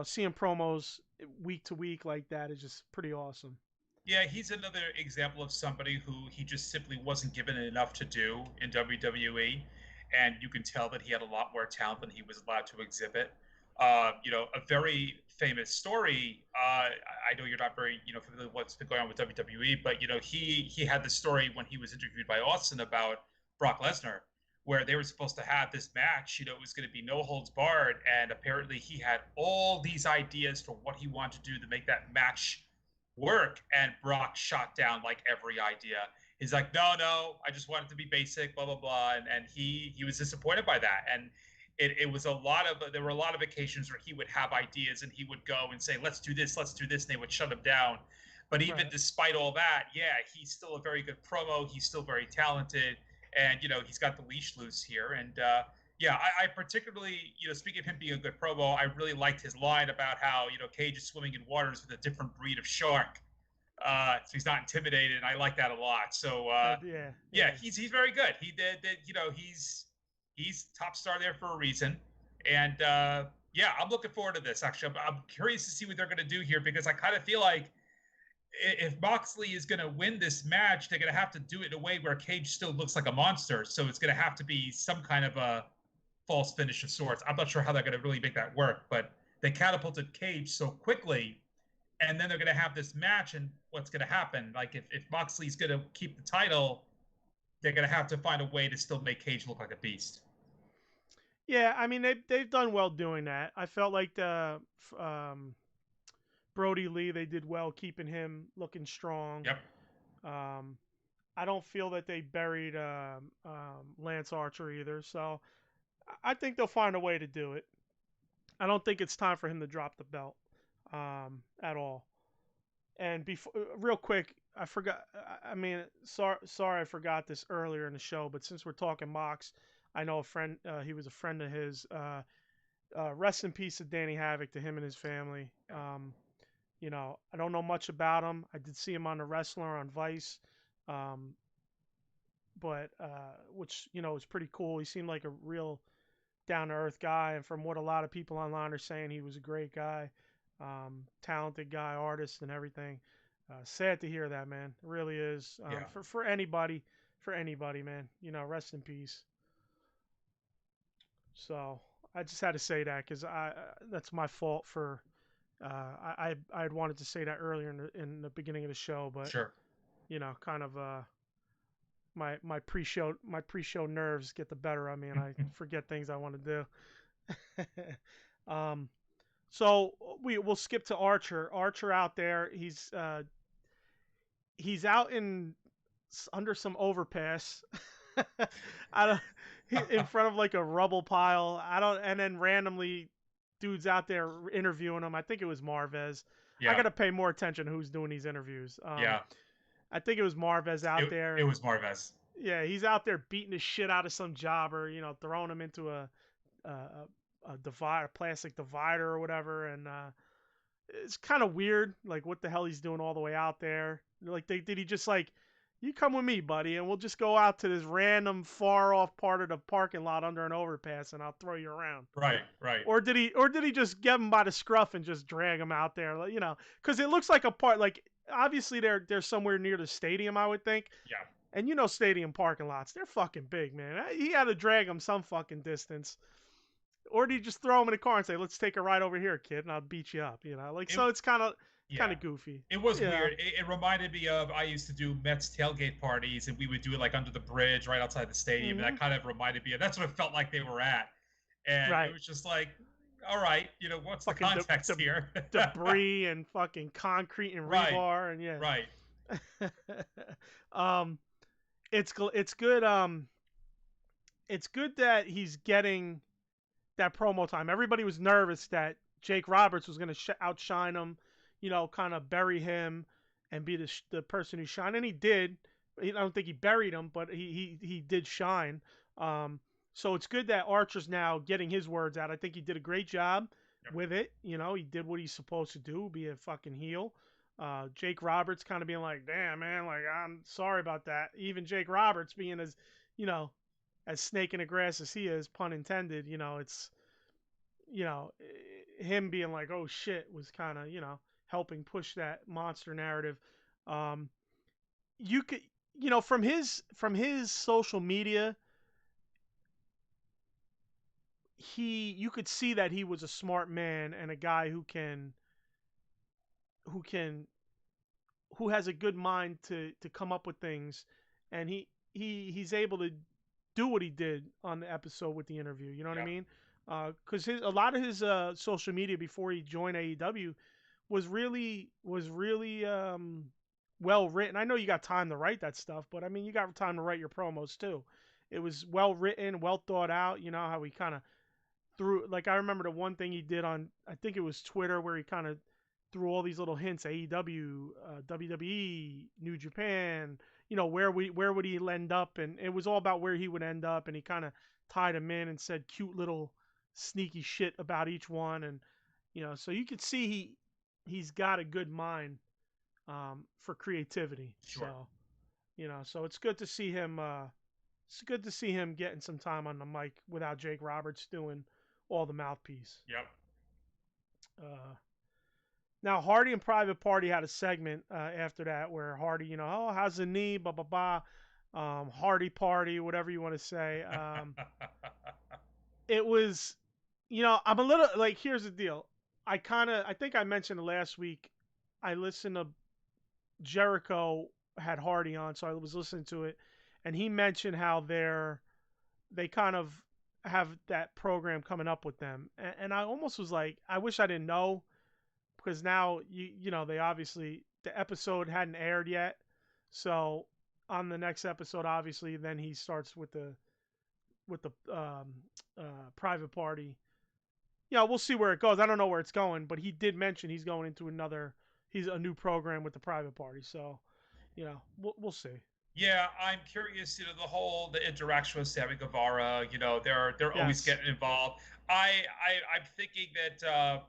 seeing promos week to week like that is just pretty awesome. Yeah, he's another example of somebody who he just simply wasn't given enough to do in WWE, and you can tell that he had a lot more talent than he was allowed to exhibit. A very famous story. I know you're not very, familiar with what's been going on with WWE, but he had the story when he was interviewed by Austin about Brock Lesnar, where they were supposed to have this match. It was going to be no holds barred, and apparently he had all these ideas for what he wanted to do to make that match work, and Brock shot down like every idea. He's like, no, I just want it to be basic, blah blah blah, and he was disappointed by that. And it was there were a lot of occasions where he would have ideas and he would go and say, let's do this, and they would shut him down. But even Right. despite all that, yeah, he's still a very good promo. He's still very talented, and he's got the leash loose here. And yeah, I particularly, speaking of him being a good promo, I really liked his line about how, Cage is swimming in waters with a different breed of shark. So he's not intimidated. And I like that a lot. So yeah, he's very good. He did, he's top star there for a reason. And yeah, I'm looking forward to this. Actually, I'm curious to see what they're going to do here, because I kind of feel like if Moxley is going to win this match, they're going to have to do it in a way where Cage still looks like a monster. So it's going to have to be some kind of a false finish of sorts. I'm not sure how they're going to really make that work, but they catapulted Cage so quickly, and then they're going to have this match, and what's going to happen? Like, if Moxley's going to keep the title, they're going to have to find a way to still make Cage look like a beast. Yeah, I mean they've done well doing that. I felt like the Brody Lee, they did well keeping him looking strong. Yep. I don't feel that they buried Lance Archer either, so I think they'll find a way to do it. I don't think it's time for him to drop the belt at all. And before, real quick, I forgot. I mean, sorry, I forgot this earlier in the show. But since we're talking Mox, I know a friend. He was a friend of his. Rest in peace to Danny Havoc, to him and his family. I don't know much about him. I did see him on The Wrestler on Vice, but which was pretty cool. He seemed like a real down to earth guy, and from what a lot of people online are saying, he was a great guy, talented guy, artist, and everything. Sad to hear that, man. It really is. Yeah. For anybody, man. Rest in peace. So I just had to say that because that's my fault for. I had wanted to say that earlier in the beginning of the show, but sure. Kind of my pre-show nerves get the better of me, and I forget things I want to do. So we'll skip to Archer. Archer out there, he's out under some overpass. I don't in front of like a rubble pile. And then randomly dudes out there interviewing him. I think it was Marvez. Yeah. I got to pay more attention to who's doing these interviews. Yeah. I think it was Marvez out there. It was Marvez. Yeah, he's out there beating the shit out of some jobber, throwing him into a plastic divider or whatever. And it's kind of weird. Like, what the hell he's doing all the way out there? Like, did he just like, you come with me, buddy, and we'll just go out to this random far off part of the parking lot under an overpass, and I'll throw you around. Right, right. Or did he just get him by the scruff and just drag him out there? Like, because it looks like a part. Like, obviously they're somewhere near the stadium, I would think. Yeah. And stadium parking lots, they're fucking big, man. He had to drag him some fucking distance. Or did he just throw him in the car and say, "Let's take a ride over here, kid, and I'll beat you up"? So it's kind of goofy. It was weird. It reminded me of, I used to do Mets tailgate parties, and we would do it like under the bridge right outside the stadium. And that kind of reminded me of, that's what it felt like they were at. And it was just like, all right, what's fucking the context here? Debris and fucking concrete and rebar and Right. It's good. It's good that he's getting that promo time. Everybody was nervous that Jake Roberts was going to outshine him, kind of bury him and be the person who shined. And he did. I don't think he buried him, but he did shine. So it's good that Archer's now getting his words out. I think he did a great job with it. He did what he's supposed to do, be a fucking heel. Jake Roberts kind of being like, damn, man, like, I'm sorry about that. Even Jake Roberts being as, as snake in the grass as he is, pun intended, it's, him being like, oh shit, was kind of, helping push that monster narrative. You could, from his social media, you could see that he was a smart man and a guy who has a good mind to come up with things, and he's able to do what he did on the episode with the interview. You know what I mean? Because a lot of his social media before he joined AEW was really well written. I know you got time to write that stuff, but I mean, you got time to write your promos too. It was well written, well thought out. You know how he kind of threw, like, I remember the one thing he did on, I think it was Twitter, where he kind of threw all these little hints: AEW, WWE, New Japan. Where would he end up? And it was all about where he would end up. And he kind of tied him in and said cute little sneaky shit about each one. And so you could see he's got a good mind for creativity. Sure. So so it's good to see him. It's good to see him getting some time on the mic without Jake Roberts doing all the mouthpiece. Yep. Now, Hardy and Private Party had a segment after that where Hardy, oh, how's the knee, blah, blah, blah, Hardy Party, whatever you want to say. It was, I'm a little, like, here's the deal. I think I mentioned last week, I listened to Jericho had Hardy on, so I was listening to it, and he mentioned how they kind of have that program coming up with them. And I almost was like, I wish I didn't know, because now they obviously, the episode hadn't aired yet, so on the next episode, obviously, then he starts with the Private Party. We'll see where it goes. I don't know where it's going, but he did mention he's going into a new program with the Private Party. So, we'll see. Yeah, I'm curious. The interaction with Sammy Guevara. They're always getting involved. I'm thinking that.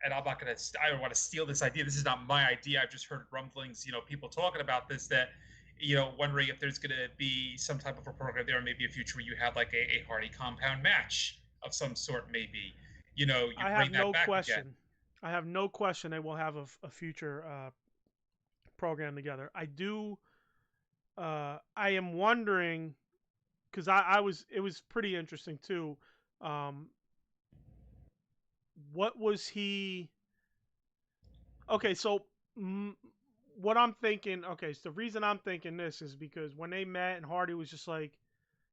And I'm not gonna. I don't want to steal this idea. This is not my idea. I've just heard rumblings. People talking about this. That, wondering if there's gonna be some type of a program there, maybe a future where you have like a Hardy compound match of some sort. Maybe, you I bring have that no back question. again. I have no question they will have a future program together. I do. I am wondering, because it was pretty interesting too. What was he? Okay, so what I'm thinking. Okay, so the reason I'm thinking this is because when they met and Hardy was just like,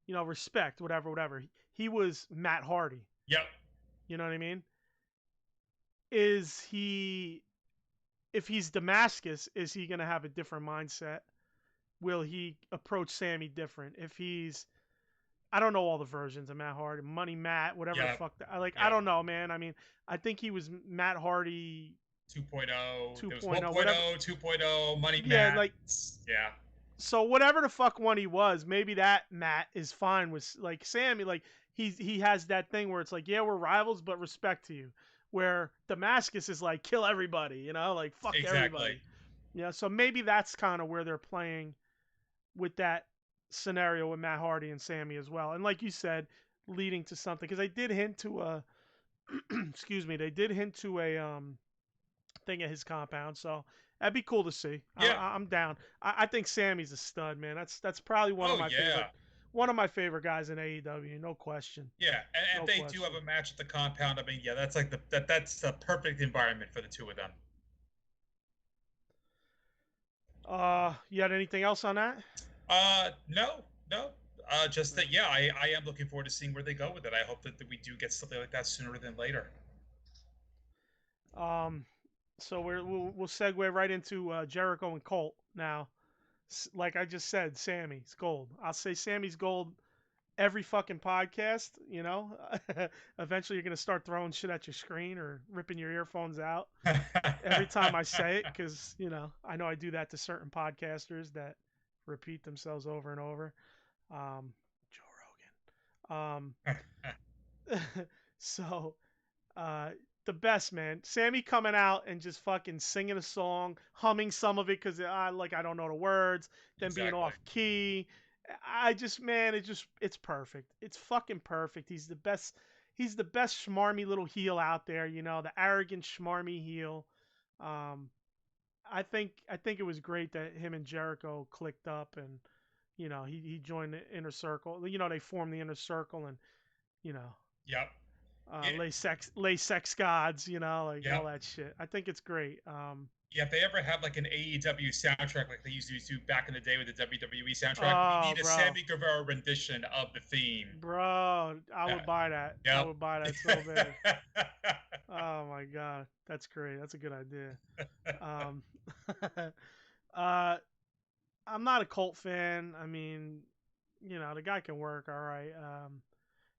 respect, whatever. He was Matt Hardy. Yep. You know what I mean? If he's Damascus, is he gonna have a different mindset? Will he approach Sammy different? If he's, I don't know all the versions of Matt Hardy, Money Matt, whatever the fuck. I don't know, man. I mean, I think he was Matt Hardy 2.0, 2.0, 2.0, Money Matt. Yeah, like, yeah. So whatever the fuck one he was, maybe that Matt is fine with, like, Sammy. Like, he has that thing where it's like, yeah, we're rivals, but respect to you. where Damascus is like kill everybody, you know, like fuck Exactly. everybody. Yeah, so maybe that's kind of where they're playing with that scenario with Matt Hardy and Sammy as well. And like you said, leading to something because they did hint to a excuse me, they did hint to a thing at his compound. So that'd be cool to see. Yeah. I'm down. I think Sammy's a stud, man. That's probably Oh yeah. one of my favorite guys in AEW, no question. Yeah, and No if they do have question. a match at the compound, I mean, yeah, that's like that's the perfect environment for the two of them. You had anything else on that? No, no. Just that, yeah, I am looking forward to seeing where they go with it. I hope that we do get something like that sooner than later. So we'll segue right into Jericho and Colt now. Like I just said, Sammy's gold. I'll say Sammy's gold every fucking podcast. You know, eventually you're gonna start throwing shit at your screen or ripping your earphones out every time I say it, because you know I do that to certain podcasters that repeat themselves over and over. Joe Rogan. So uh, the best, man. Sammy coming out and just fucking singing a song, humming some of it because I don't know the words, then being Exactly. off key. I just, man, it's perfect. It's fucking perfect. He's the best. He's the best schmarmy little heel out there. You know, the arrogant schmarmy heel. Um, I think it was great that him and Jericho clicked up and you know he joined the inner circle. You know, they formed the inner circle and you know Yep. It, lay sex gods, you know, like all yep. that shit. I think it's great. Yeah, if they ever have like an AEW soundtrack like they used to do back in the day with the WWE soundtrack, we Oh, need a bro, Sammy Guevara rendition of the theme. bro, I Yeah. would buy that. I Yep. would buy that so bad. Oh my god, that's great. That's a good idea. Um, uh, I'm not a Colt fan. I mean, you know, the guy can work all right.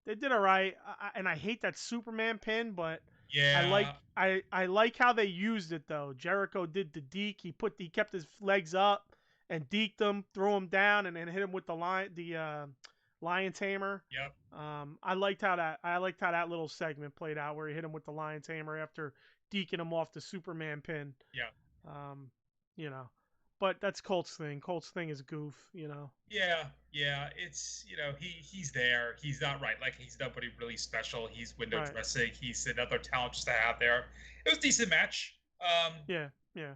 They did all right, and I hate that Superman pin, but Yeah. I like how they used it though. Jericho did the deke. He kept his legs up and deked him, threw him down, and then hit him with lion tamer. Yep. I liked how that little segment played out where he hit him with the lion tamer after deking him off the Superman pin. Yep. Um, you know, but that's Colt's thing. Colt's thing is goof. You know. Yeah, yeah. It's he's there. He's not right. Like he's nobody really special. He's window Right. dressing. He's another talent just to have there. It was a decent match. Yeah. Yeah.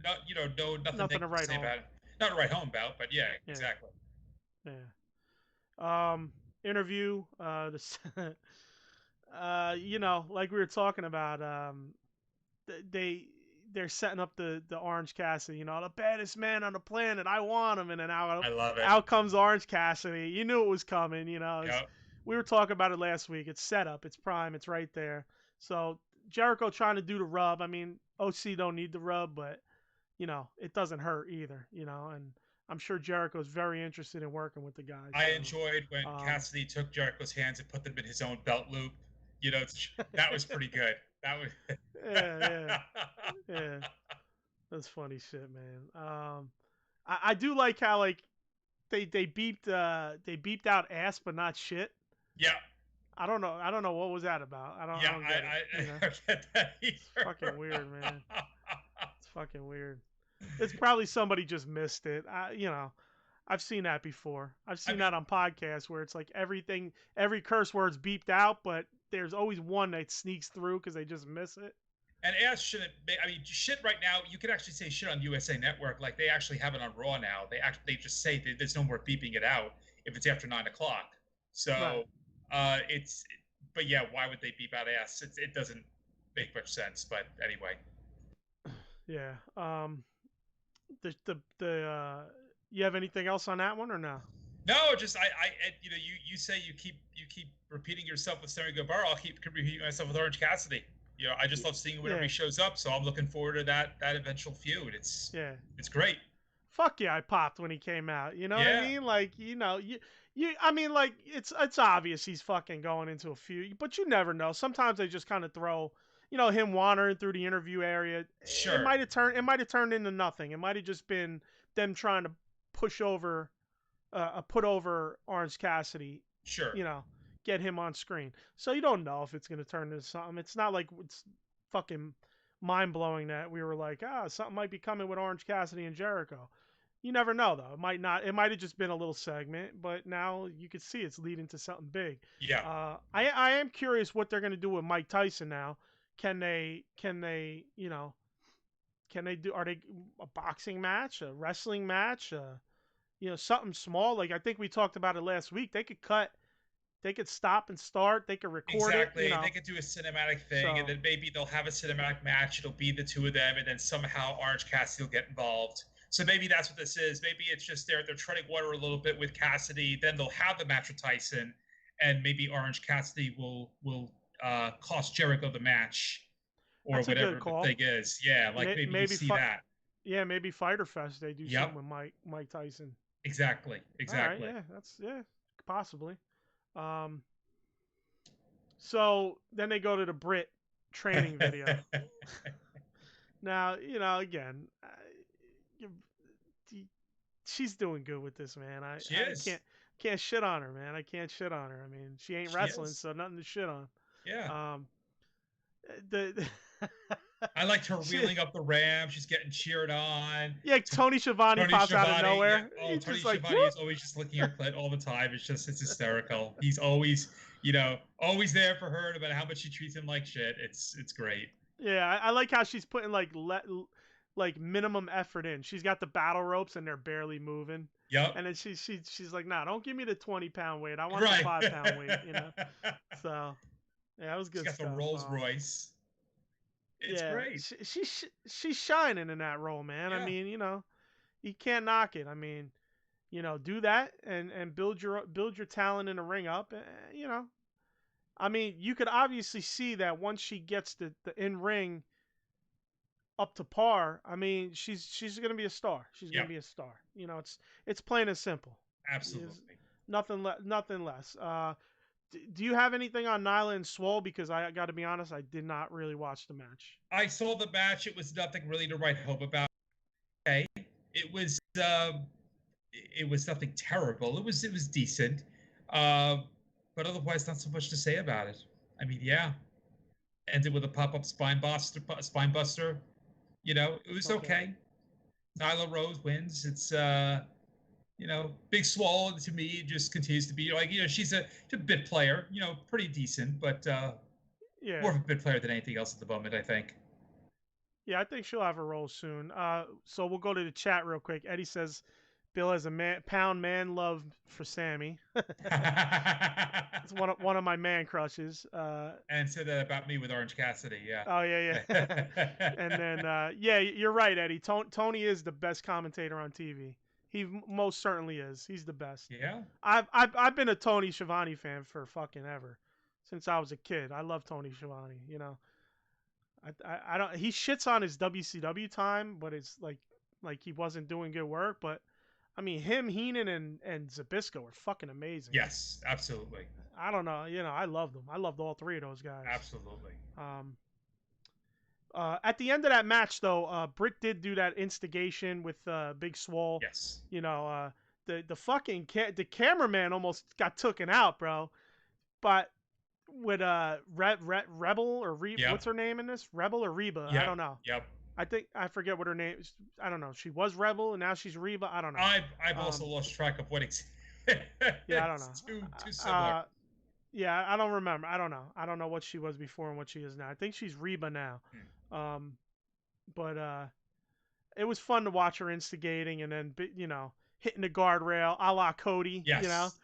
Not no nothing Nothing to negative to write say home. about it. Not to write home about, but yeah, Yeah. exactly. Yeah. Interview. You know, like we were talking about. They they're setting up the Orange Cassidy. You know, the baddest man on the planet. I want him, and then I love it. out comes Orange Cassidy. You knew it was coming. You know, Yep. we were talking about it last week. It's set up. It's prime. It's right there. So Jericho trying to do the rub. I mean, OC don't need the rub, but you know, it doesn't hurt either. You know, and I'm sure Jericho's very interested in working with the guys. I So, enjoyed when Cassidy took Jericho's hands and put them in his own belt loop. That was pretty good. That was. yeah, yeah. That's funny shit, man. I do like how like they beeped out ass but not shit. Yeah. I don't know what was that about. I don't get it. You know? I don't get that either. It's fucking weird, man. It's fucking weird. It's probably somebody just missed it. You know, I've seen that before. I've seen that on podcasts where it's like every curse word's beeped out, but there's always one that sneaks through because they just miss it. And ass shouldn't. I mean, shit. Right now, you can actually say shit on USA Network. Like they actually have it on Raw now. They just say that there's no more beeping it out if it's after 9 o'clock. So it's. But yeah, why would they beep out ass? It doesn't make much sense. But anyway. Yeah. You have anything else on that one or no? No, just you say you keep repeating yourself with Sammy Guevara. I'll keep repeating myself with Orange Cassidy. You know, I just love seeing whenever he shows up. So I'm looking forward to that eventual feud. It's great. Fuck yeah, I popped when he came out. You know what I mean? Like, you know, I mean, like it's obvious he's fucking going into a feud, but you never know. Sometimes they just kind of throw, you know, him wandering through the interview area. Sure. It might have turned into nothing. It might have just been them trying to put over Orange Cassidy. Sure. You know, get him on screen. So you don't know if it's going to turn into something. It's not like it's fucking mind-blowing that we were like, something might be coming with Orange Cassidy and Jericho. You never know, though. It might not. It might have just been a little segment, but now you can see it's leading to something big. Yeah. I am curious what they're going to do with Mike Tyson now. Can they can they do? Are they a boxing match, a wrestling match, something small? Like I think we talked about it last week. They could stop and start. They could record exactly. it. They could do a cinematic thing, and then maybe they'll have a cinematic match. It'll be the two of them, and then somehow Orange Cassidy will get involved. So maybe that's what this is. Maybe it's just they're treading water a little bit with Cassidy. Then they'll have the match with Tyson, and maybe Orange Cassidy will cost Jericho the match, or that's whatever the thing is. Yeah, like maybe you see that. Yeah, maybe Fyter Fest they do something with Mike Tyson. Exactly. All right, yeah, possibly. So then they go to the Brit training video. Now, again, she's doing good with this, man. I can't shit on her, man. I can't shit on her. I mean, she ain't wrestling, so nothing to shit on. Yeah. I liked her wheeling up the ramp. She's getting cheered on. Yeah, Tony Schiavone pops out of nowhere. Yeah. Oh, Tony Schiavone is always just licking her clit all the time. It's hysterical. He's always, always there for her, no matter how much she treats him like shit. It's great. Yeah, I like how she's putting like minimum effort in. She's got the battle ropes and they're barely moving. Yep. And then she's like, nah, don't give me the 20-pound weight. I want the 5-pound weight. So yeah, it was good. She's got the Rolls Royce. It's great. She's shining in that role, man. Yeah. I mean, you can't knock it. I mean, do that and build your talent in the ring up. I mean, you could obviously see that once she gets the in ring up to par. I mean, she's gonna be a star. She's gonna be a star. It's plain and simple. Absolutely. Nothing less. Do you have anything on Nyla and Swole? Because I got to be honest, I did not really watch the match. I saw the match. It was nothing really to write home about. Okay, it was nothing terrible. It was decent, but otherwise not so much to say about it. I mean, ended with a pop-up spine buster. It was okay. Nyla Rose wins. It's Big Swole to me just continues to be like, she's a bit player, pretty decent, but more of a bit player than anything else at the moment, I think. Yeah, I think she'll have a role soon. So we'll go to the chat real quick. Eddie says Bill has a pound man love for Sammy. It's one of my man crushes. And said that about me with Orange Cassidy, yeah. Oh yeah. And then you're right, Eddie. Tony is the best commentator on TV. He most certainly is. He's the best. Yeah. I've been a Tony Schiavone fan for fucking ever, since I was a kid. I love Tony Schiavone. I don't. He shits on his WCW time, but it's like he wasn't doing good work. But I mean, him, Heenan, and Zbyszko were fucking amazing. Yes, absolutely. I don't know. I loved them. I loved all three of those guys. Absolutely. At the end of that match, though, Britt did do that instigation with Big Swole. Yes. The fucking the cameraman almost got taken out, bro. But with Rebel or Reba, what's her name in this? Rebel or Reba? Yep. I don't know. Yep. I forget what her name is. I don't know. She was Rebel and now she's Reba. I don't know. I've also lost track of what yeah, I don't know. Too similar. Yeah, I don't remember. I don't know. I don't know what she was before and what she is now. I think she's Reba now. But it was fun to watch her instigating and then hitting the guardrail a la Cody. Yes.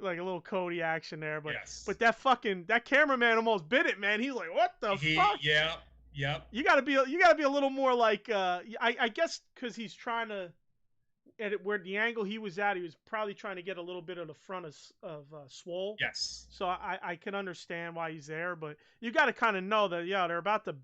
Like a little Cody action there. But yes. But that cameraman almost bit it, man. He's like, what the fuck? Yeah. Yep. You gotta be a little more like I guess because he's trying to at where the angle he was at, he was probably trying to get a little bit of the front of Swole. Yes. So I can understand why he's there, but you got to kind of know that they're about to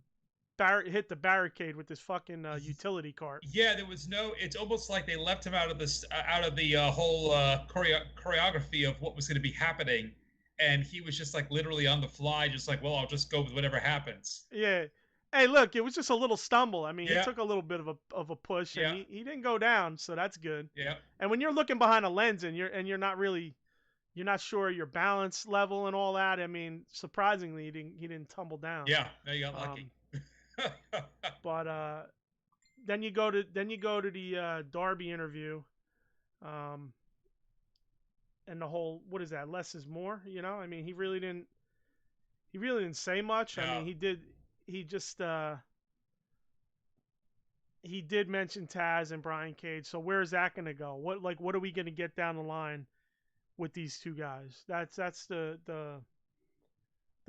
hit the barricade with this fucking utility cart. Yeah, there was no. It's almost like they left him out of the whole choreography of what was going to be happening, and he was just like literally on the fly, just like, well, I'll just go with whatever happens. Yeah. Hey, look, it was just a little stumble. I mean, he took a little bit of a push, and he didn't go down, so that's good. Yeah. And when you're looking behind a lens and you're not really, you're not sure your balance level and all that. I mean, surprisingly, he didn't tumble down. Yeah, no, you got lucky. But then you go to the Darby interview, and the whole, what is that? Less is more. I mean, he really didn't say much. No. I mean, he just he did mention Taz and Brian Cage. So where is that going to go? What are we going to get down the line with these two guys? That's the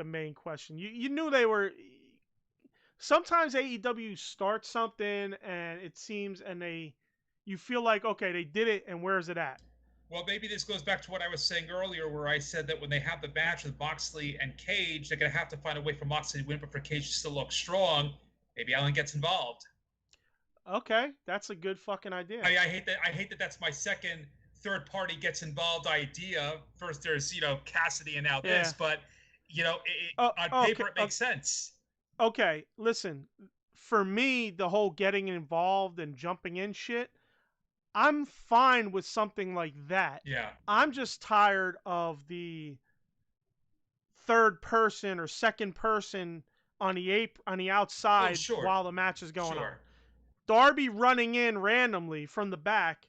main question. You knew they were. Sometimes AEW starts something and it seems, and you feel like, okay, they did it, and where's it at? Well, maybe this goes back to what I was saying earlier, where I said that when they have the match with Moxley and Cage, they're going to have to find a way for Moxley to win, but for Cage to still look strong. Maybe Allen gets involved. Okay, that's a good fucking idea. I hate that that's my second third party gets involved idea. First there's, Cassidy, and now this, but on paper it makes sense. Okay, listen, for me, the whole getting involved and jumping in shit, I'm fine with something like that. Yeah. I'm just tired of the third person or second person on the outside while the match is going on. Darby running in randomly from the back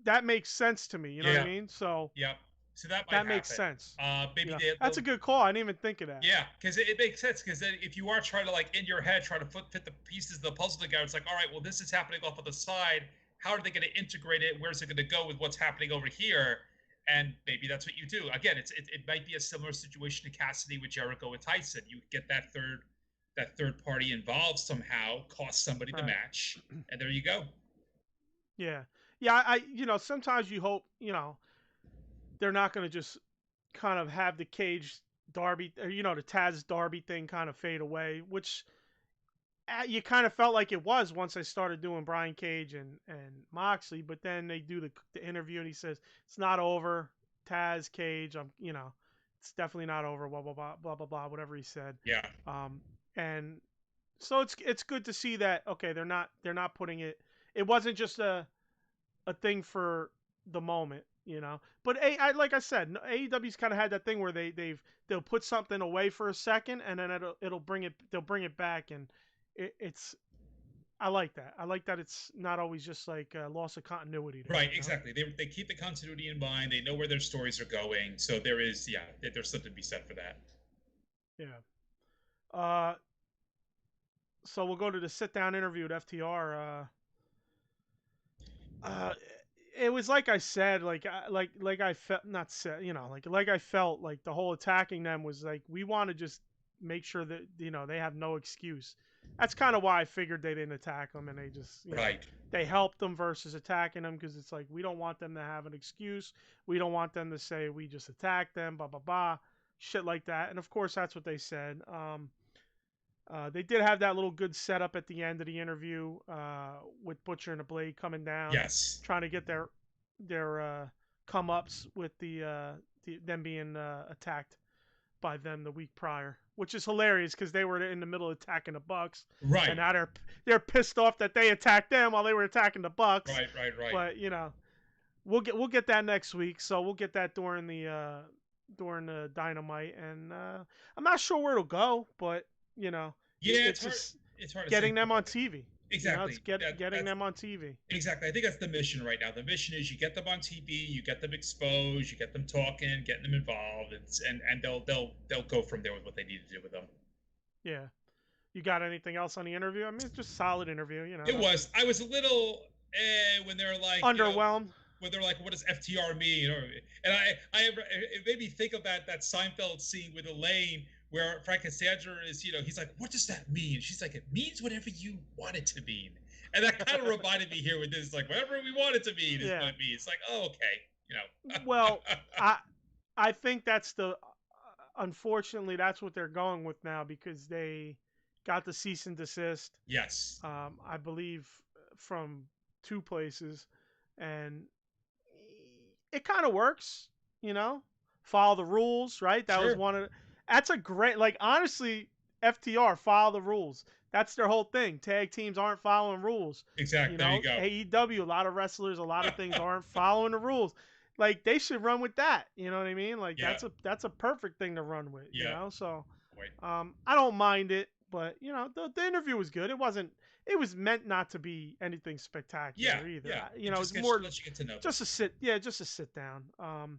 that makes sense to me. You know what I mean? So yeah. So that makes sense. Maybe that's a good call. I didn't even think of that. Yeah, because it makes sense. Because then if you are trying to, in your head, try to fit the pieces of the puzzle together, it's like, all right, well, this is happening off of the side. How are they going to integrate it? Where's it going to go with what's happening over here? And maybe that's what you do. Again, it might be a similar situation to Cassidy with Jericho with Tyson. You get that third party involved somehow, cost somebody the match, and there you go. Yeah. I sometimes you hope, they're not going to just kind of have the Cage Darby, or, the Taz Darby thing kind of fade away, which you kind of felt like it was once they started doing Brian Cage and Moxley, but then they do the interview and he says, it's not over, Taz, Cage, it's definitely not over, blah, blah, blah, blah, blah, blah, whatever he said. Yeah. And so it's good to see that, okay, they're not putting it wasn't just a thing for the moment, But like I said, AEW's kind of had that thing where they'll put something away for a second and then they'll bring it back, and it's I like that. I like that it's not always just like a loss of continuity. Right, exactly. They keep the continuity in mind. They know where their stories are going. So there's something to be said for that. Yeah. So we'll go to the sit-down interview with FTR. It was like I said, like I felt, not said, like I felt like the whole attacking them was like, we want to just make sure that, they have no excuse. That's kind of why I figured they didn't attack them, and they just, they helped them versus attacking them, because it's like, we don't want them to have an excuse. We don't want them to say we just attacked them, blah, blah, blah, shit like that. And of course, that's what they said. They did have that little good setup at the end of the interview with Butcher and the Blade coming down. Yes. Trying to get their come-ups with them being attacked by them the week prior, which is hilarious because they were in the middle of attacking the Bucks. Right. And now they're pissed off that they attacked them while they were attacking the Bucks. Right. But we'll get that next week. So we'll get that during the Dynamite, and I'm not sure where it'll go, but it's hard to getting them on TV. Exactly. Getting them on TV. Exactly. I think that's the mission right now. The mission is you get them on TV, you get them exposed, you get them talking, getting them involved, and they'll go from there with what they need to do with them. Yeah. You got anything else on the interview? I mean, it's just a solid interview. It was. I was a little when they're like underwhelmed. When they're like, what does FTR mean? And it made me think of that Seinfeld scene with Elaine, where Frank Cassandra is, he's like, what does that mean? She's like, it means whatever you want it to mean. And that kind of reminded me here with this, like, whatever we want it to mean is what it means. It's like, oh, okay, Well, I think that's unfortunately, that's what they're going with now, because they got the cease and desist. Yes. I believe from 2 places, and it kind of works, follow the rules, right? That was one of that's a great, honestly, FTR, follow the rules. That's their whole thing. Tag teams aren't following rules. Exactly. There you go. AEW, a lot of wrestlers, a lot of things aren't following the rules. like they should run with that. You know what I mean? Like Yeah. that's a perfect thing to run with. You Yeah. know, so Wait. I don't mind it, but you know the interview was good. It wasn't. It was meant not to be anything Yeah. spectacular either. Yeah. You It know, just it's more lets you get to know them. just a sit. Yeah, just a sit down.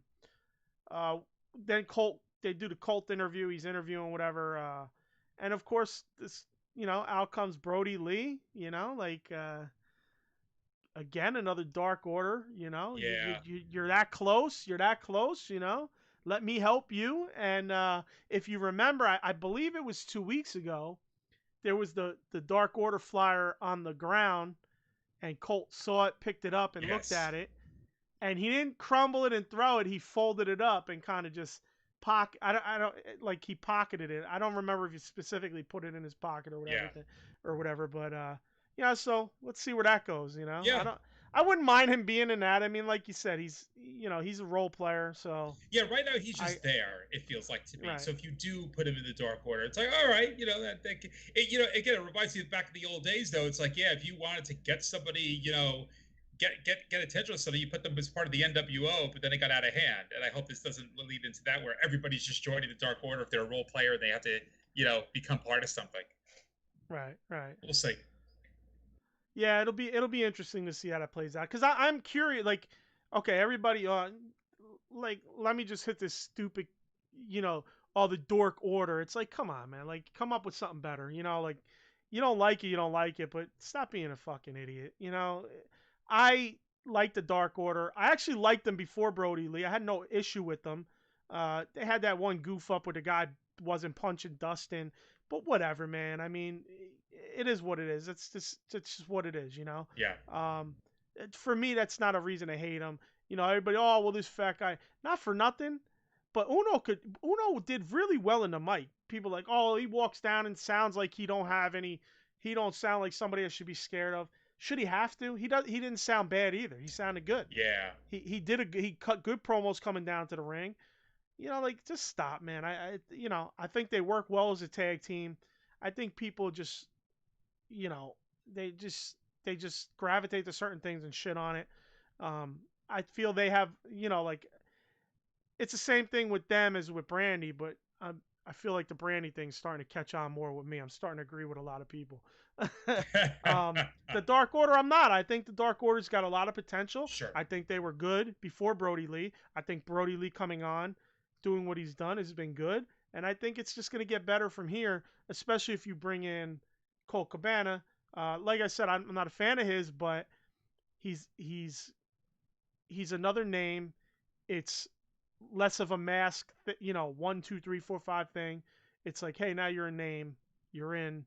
Uh, then Colt, they do the Colt interview. He's interviewing whatever. And of course, this, you know, out comes Brody Lee. You know, like again another Dark Order. You know, Yeah. you're that close. You're that close. You know, let me help you. And if you remember, I believe it was 2 weeks ago. There was the Dark Order flyer on the ground, and Colt saw it, picked it up, and looked Yes. at it. And he didn't crumble it and throw it. He folded it up and kind of just I don't like he pocketed it. I don't remember if he specifically put it in his pocket Yeah. or whatever. But yeah. So let's see where that goes. You know, Yeah. I wouldn't mind him being in that. I mean, like you said, he's he's a role player. So Yeah, right now he's just there. It feels like to me. right. So if you do put him in the Dark Order, it's like, all right, you know again, it reminds me back in the old days. Though it's like, yeah, if you wanted to get somebody, get attention with somebody, you put them as part of the NWO, but then it got out of hand. And I hope this doesn't lead into that where everybody's just joining the Dark Order if they're a role player and they have to, become part of something. Right. We'll see. Yeah, it'll be interesting to see how that plays out. Cause I'm curious. Like, okay, everybody, like, let me just hit this stupid, you know, all the dork order. It's like, come on, man. Like, come up with something better. You know, like, you don't like it, you don't like it, but stop being a fucking idiot. You know, I like the Dark Order. I actually liked them before Brody Lee. I had no issue with them. They had that one goof up where the guy wasn't punching Dustin, but whatever, man. I mean, it is what it is. It's just what it is, you know. Yeah. For me, that's not a reason to hate him. You know, everybody, oh well, this fat guy. Not for nothing, but Uno did really well in the mic. People like, oh, he walks down and sounds like he don't sound like somebody that should be scared of. Should he have to? He didn't sound bad either. He sounded good. Yeah. He cut good promos coming down to the ring. You know, like just stop, man. I think they work well as a tag team. I think people just, you know, they just gravitate to certain things and shit on it. I feel they have, like it's the same thing with them as with Brandy, but I feel like the Brandy thing's starting to catch on more with me. I'm starting to agree with a lot of people. The Dark Order, I'm not. I think the Dark Order's got a lot of potential. Sure. I think they were good before Brody Lee. I think Brody Lee coming on, doing what he's done has been good. And I think it's just going to get better from here, especially if you bring in Colt Cabana. Like I said, I'm not a fan of his, but he's another name. It's less of a mask, 1, 2, 3, 4, 5 thing. It's like, hey, now you're a name. You're in.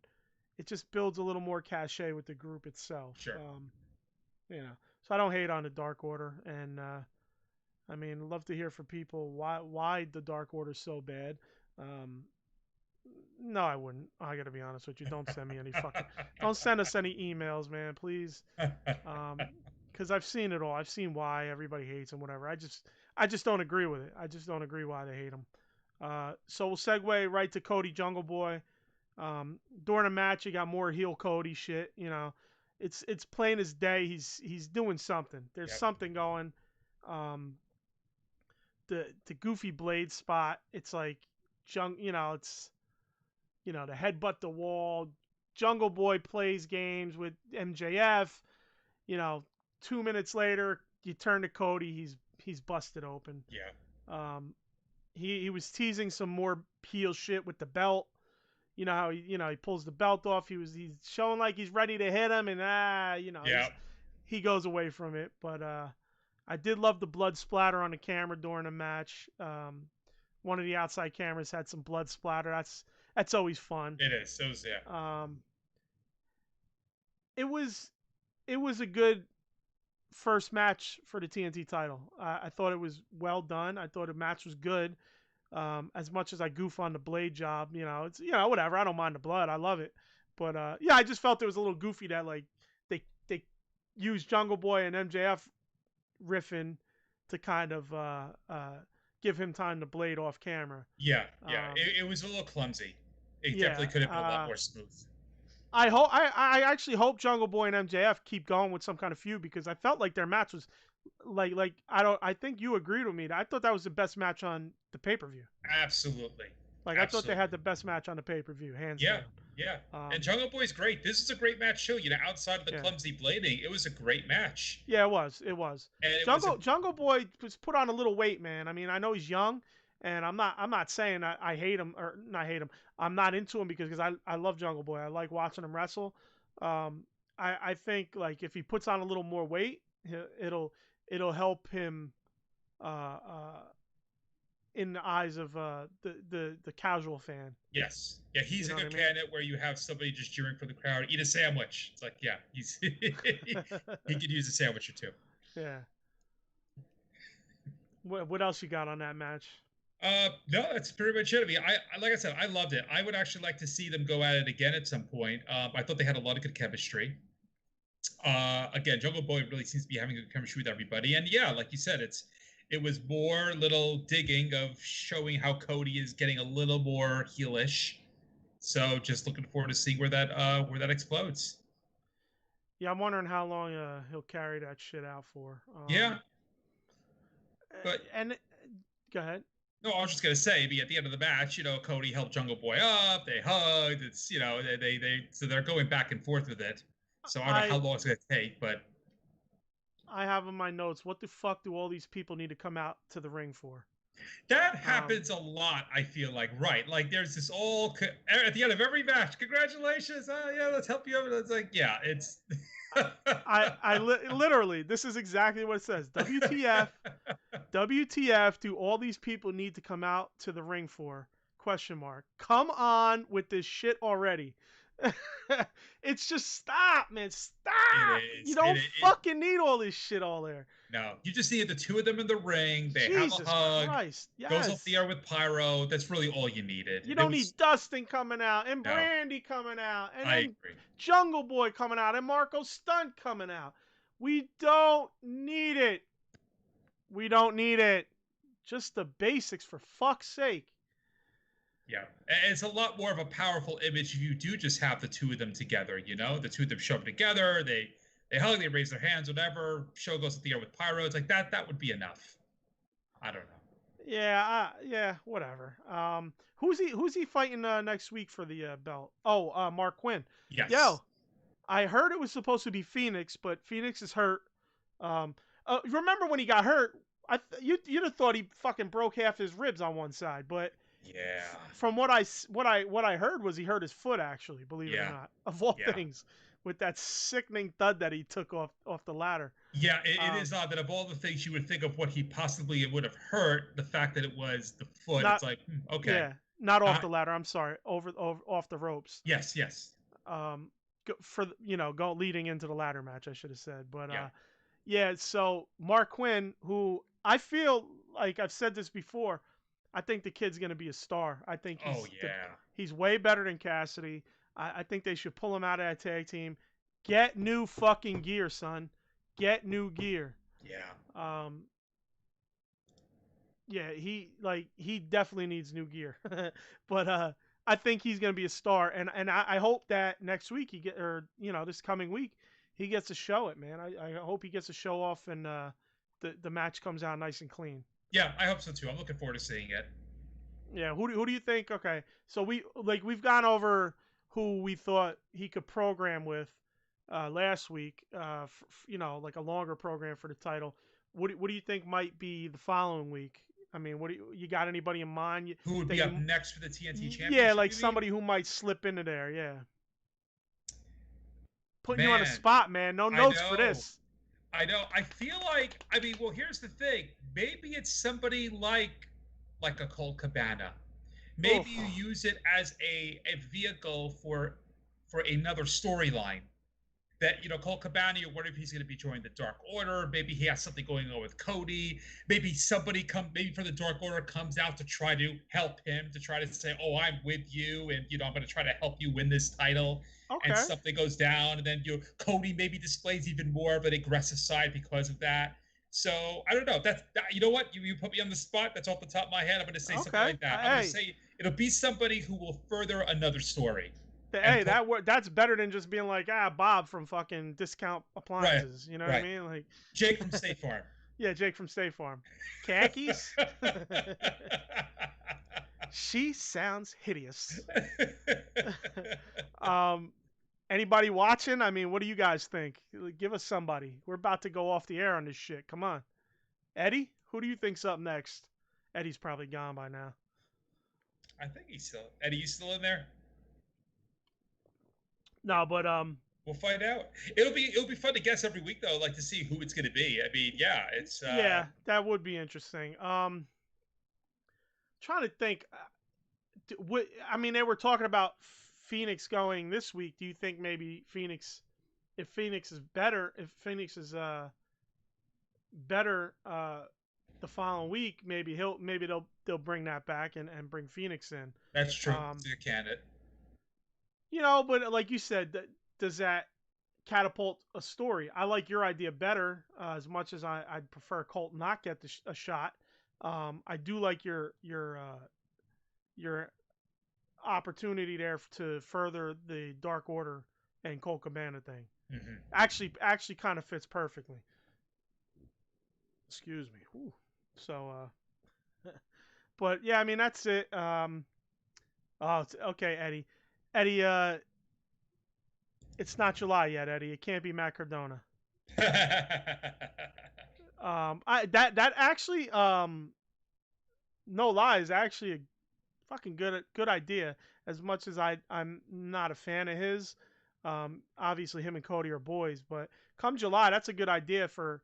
It just builds a little more cachet with the group itself. Sure. So I don't hate on the Dark Order, and I mean, love to hear from people why the Dark Order's so bad. No, I wouldn't. I got to be honest with you. Don't send me any don't send us any emails, man, please. Because I've seen it all. I've seen why everybody hates him, whatever. I just don't agree with it. I just don't agree why they hate him. So we'll segue right to Cody Jungle Boy. During a match, you got more heel Cody shit. You know, it's plain as day. He's doing something. There's something going. The Goofy Blade spot. It's like it's the headbutt the wall. Jungle Boy plays games with MJF. 2 minutes later, you turn to Cody. He's busted open. Yeah. He was teasing some more heel shit with the belt. You know how he pulls the belt off. He's showing like he's ready to hit him, and he goes away from it. But I did love the blood splatter on the camera during the match. One of the outside cameras had some blood splatter. That's always fun. It is. So yeah. It was a good first match for the TNT title. I thought it was well done. I thought the match was good. As much as I goof on the Blade job, it's whatever. I don't mind the blood. I love it. But I just felt it was a little goofy that like they used Jungle Boy and MJF riffing to kind of give him time to blade off camera. Yeah. It was a little clumsy. It definitely could have been a lot more smooth. I actually hope Jungle Boy and MJF keep going with some kind of feud because I felt like their match was I think you agreed with me. I thought that was the best match on the pay-per-view. Absolutely. Like I thought they had the best match on the pay-per-view, hands Yeah, down. yeah. And Jungle Boy's great. This is a great match too. Outside of the clumsy blading, it was a great match. Yeah, it was. It was. And Jungle Boy was put on a little weight, man. I mean, I know he's young, and I'm not saying I hate him or not hate him. I'm not into him because I love Jungle Boy. I like watching him wrestle. I think like if he puts on a little more weight, it'll help him in the eyes of the casual fan. Yes. Yeah, he's a good candidate where you have somebody just cheering for the crowd. Eat a sandwich. It's like, yeah, he could use a sandwich or two. Yeah. What else you got on that match? No, that's pretty much it. I mean, I like I said, I loved it. I would actually like to see them go at it again at some point. I thought they had a lot of good chemistry. Again, Jungle Boy really seems to be having good chemistry with everybody. And yeah, like you said, it was more little digging of showing how Cody is getting a little more heelish. So just looking forward to seeing where that explodes. Yeah, I'm wondering how long he'll carry that shit out for. Yeah. But go ahead. No, I was just gonna say, at the end of the match, Cody helped Jungle Boy up. They hugged. It's so they're going back and forth with it. So I don't know how long it's gonna take, but I have in my notes, what the fuck do all these people need to come out to the ring for? That happens a lot, I feel like, right? Like there's this at the end of every match, congratulations, yeah, let's help you out. It's like, yeah, it's... literally, this is exactly what it says. WTF, WTF do all these people need to come out to the ring for? ? Come on with this shit already. It's just stop, man. Stop. You don't fucking need all this shit all there. No, you just need the two of them in the ring. They have a hug. Christ. Yes. Goes off the air with pyro. That's really all you needed. You don't need Dustin coming out and Brandy coming out and then Jungle Boy coming out and Marco Stunt coming out. We don't need it. We don't need it. Just the basics, for fuck's sake. Yeah, and it's a lot more of a powerful image if you do just have the two of them together, the two of them shoved together, they hug, they raise their hands, whatever, show goes at the air with pyro. It's like that would be enough. I don't know. Yeah, whatever. Who's he fighting next week for the belt? Oh, Mark Quinn. Yes. Yo, I heard it was supposed to be Phoenix, but Phoenix is hurt. Remember when he got hurt? You'd have thought he fucking broke half his ribs on one side, but yeah. From what I heard was he hurt his foot, actually, believe it or not, of all things, with that sickening thud that he took off the ladder. Yeah, it is odd that of all the things you would think of what he possibly would have hurt, the fact that it was the foot, it's like, okay. Yeah, not off the ladder. I'm sorry, over off the ropes. Yes. Go leading into the ladder match, I should have said, but so Mark Quinn, who I feel like I've said this before, I think the kid's going to be a star. I think he's way better than Cassidy. I think they should pull him out of that tag team. Get new fucking gear, son. Get new gear. Yeah. He definitely needs new gear. But I think he's going to be a star, and I hope that next week this coming week he gets to show it, man. I hope he gets to show off and the match comes out nice and clean. Yeah, I hope so too. I'm looking forward to seeing it. Yeah, who do you think? Okay, so we've gone over who we thought he could program with last week. Like a longer program for the title. What do you think might be the following week? I mean, you got anybody in mind? Who would be up next for the TNT Championship? Yeah, like somebody who might slip into there. Yeah. Putting you on the spot, man. No notes for this. I know. I feel like, here's the thing. Maybe it's somebody like a Colt Cabana. Maybe you use it as a vehicle for another storyline. That, Colt Cabana, you're wondering if he's going to be joining the Dark Order. Maybe he has something going on with Cody. Maybe maybe from the Dark Order comes out to try to help him, to try to say, oh, I'm with you, and, I'm going to try to help you win this title. Okay. And something goes down, and then Cody maybe displays even more of an aggressive side because of that. So I don't know. You know what? You put me on the spot. That's off the top of my head. I'm going to say something like that. I'm going to say it'll be somebody who will further another story. And Hey, that's better than just being like, Bob from fucking Discount right, Appliances. You know what I right. mean? Like, Jake from State Farm. yeah, Jake from State Farm. Khakis? She sounds hideous. um, Anybody watching? I mean, what do you guys think? Give us somebody. We're about to go off the air on this shit. Come on. Eddie? Who do you think's up next? Eddie's probably gone by now. I think he's still. Eddie, you still in there? No, but we'll find out. It'll be fun to guess every week though, like to see who it's going to be. I mean, yeah, it's yeah, that would be interesting. Trying to think. I mean, they were talking about Phoenix going this week. Do you think maybe Phoenix, if Phoenix is better, better the following week, maybe they'll bring that back and bring Phoenix in. That's true. It's a candidate. You know, but like you said, does that catapult a story? I like your idea better, as much as I'd prefer Colt not get a shot. I do like your opportunity there to further the Dark Order and Colt Cabana thing. Mm-hmm. Actually kind of fits perfectly. Excuse me. Whew. So, but yeah, I mean that's it. Okay, Eddie. Eddie, it's not July yet, Eddie. It can't be Matt Cardona. That actually, no lies, actually a fucking good idea. As much as I'm not a fan of his, obviously him and Cody are boys, but come July, that's a good idea for.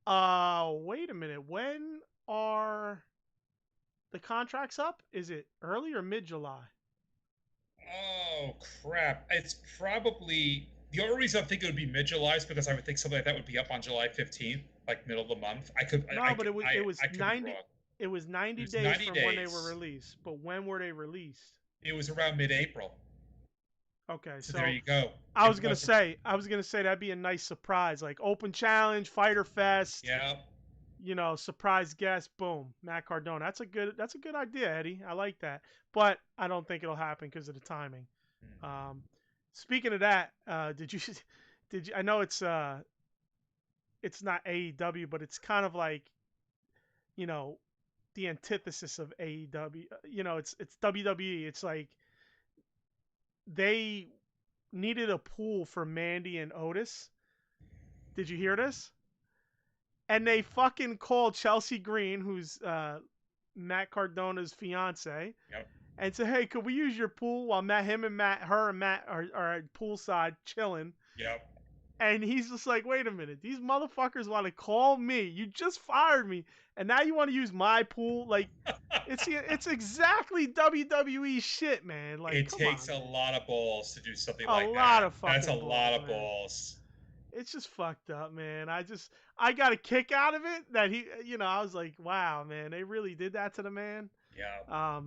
Wait a minute. When are the contracts up? Is it early or mid July? Oh crap! It's probably the only reason I'm thinking it would be mid-July is because I would think something like that would be up on July 15th, like middle of the month. I could. No, but it was 90. It was 90 days 90 from days. when they were released. But when were they released? It was around mid-April. Okay, so there you go. I was gonna say that'd be a nice surprise, like Open Challenge, Fighter Fest. Yeah. You know, surprise guest, boom, Matt Cardona. That's a good idea, Eddie. I like that, but I don't think it'll happen because of the timing. Speaking of that, did you? I know it's not AEW, but it's kind of like, you know, the antithesis of AEW. You know, it's WWE. It's like they needed a pool for Mandy and Otis. Did you hear this? And they fucking called Chelsea Green, who's Matt Cardona's fiance, and said, "Hey, could we use your pool while her and Matt are at poolside chilling?" Yep. And he's just like, "Wait a minute, these motherfuckers want to call me. You just fired me, and now you want to use my pool? Like, it's exactly WWE shit, man. Like, it takes a lot of balls to do something like that. A lot of fucking. That's a lot of balls. It's just fucked up, man. I got a kick out of it that he, you know, I was like, wow, man, they really did that to the man. Yeah.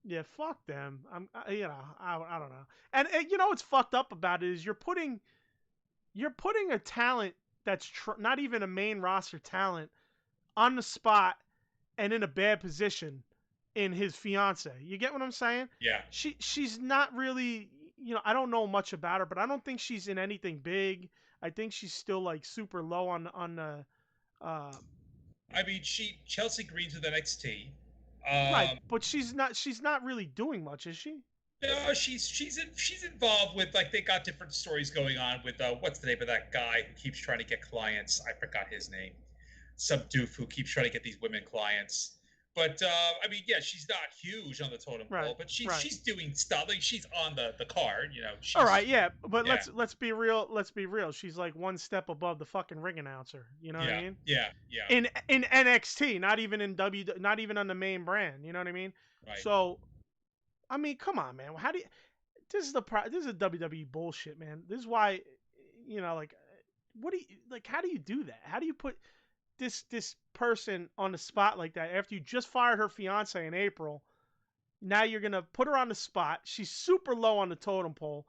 Yeah, fuck them. I don't know. And you know what's fucked up about it is you're putting a talent that's not even a main roster talent on the spot and in a bad position in his fiance. You get what I'm saying? Yeah. She's not really, you know, I don't know much about her, but I don't think she's in anything big. I think she's still like super low on the. I mean, Chelsea Green's with NXT. Right, but she's not really doing much, is she? No, she's involved with, like, they got different stories going on with what's the name of that guy who keeps trying to get clients? I forgot his name. Some doof who keeps trying to get these women clients. But I mean, yeah, she's not huge on the totem pole, but she's doing stuff. Like, she's on the card, you know. All right, yeah, but let's be real. Let's be real. She's like one step above the fucking ring announcer. You know what I mean? Yeah. In NXT, not even in not even on the main brand. You know what I mean? Right. So, I mean, come on, man. How do you? This is WWE bullshit, man. This is why, you know, like, what do you like? How do you do that? How do you put this person on the spot like that after you just fired her fiance in April? Now you're gonna put her on the spot. She's super low on the totem pole.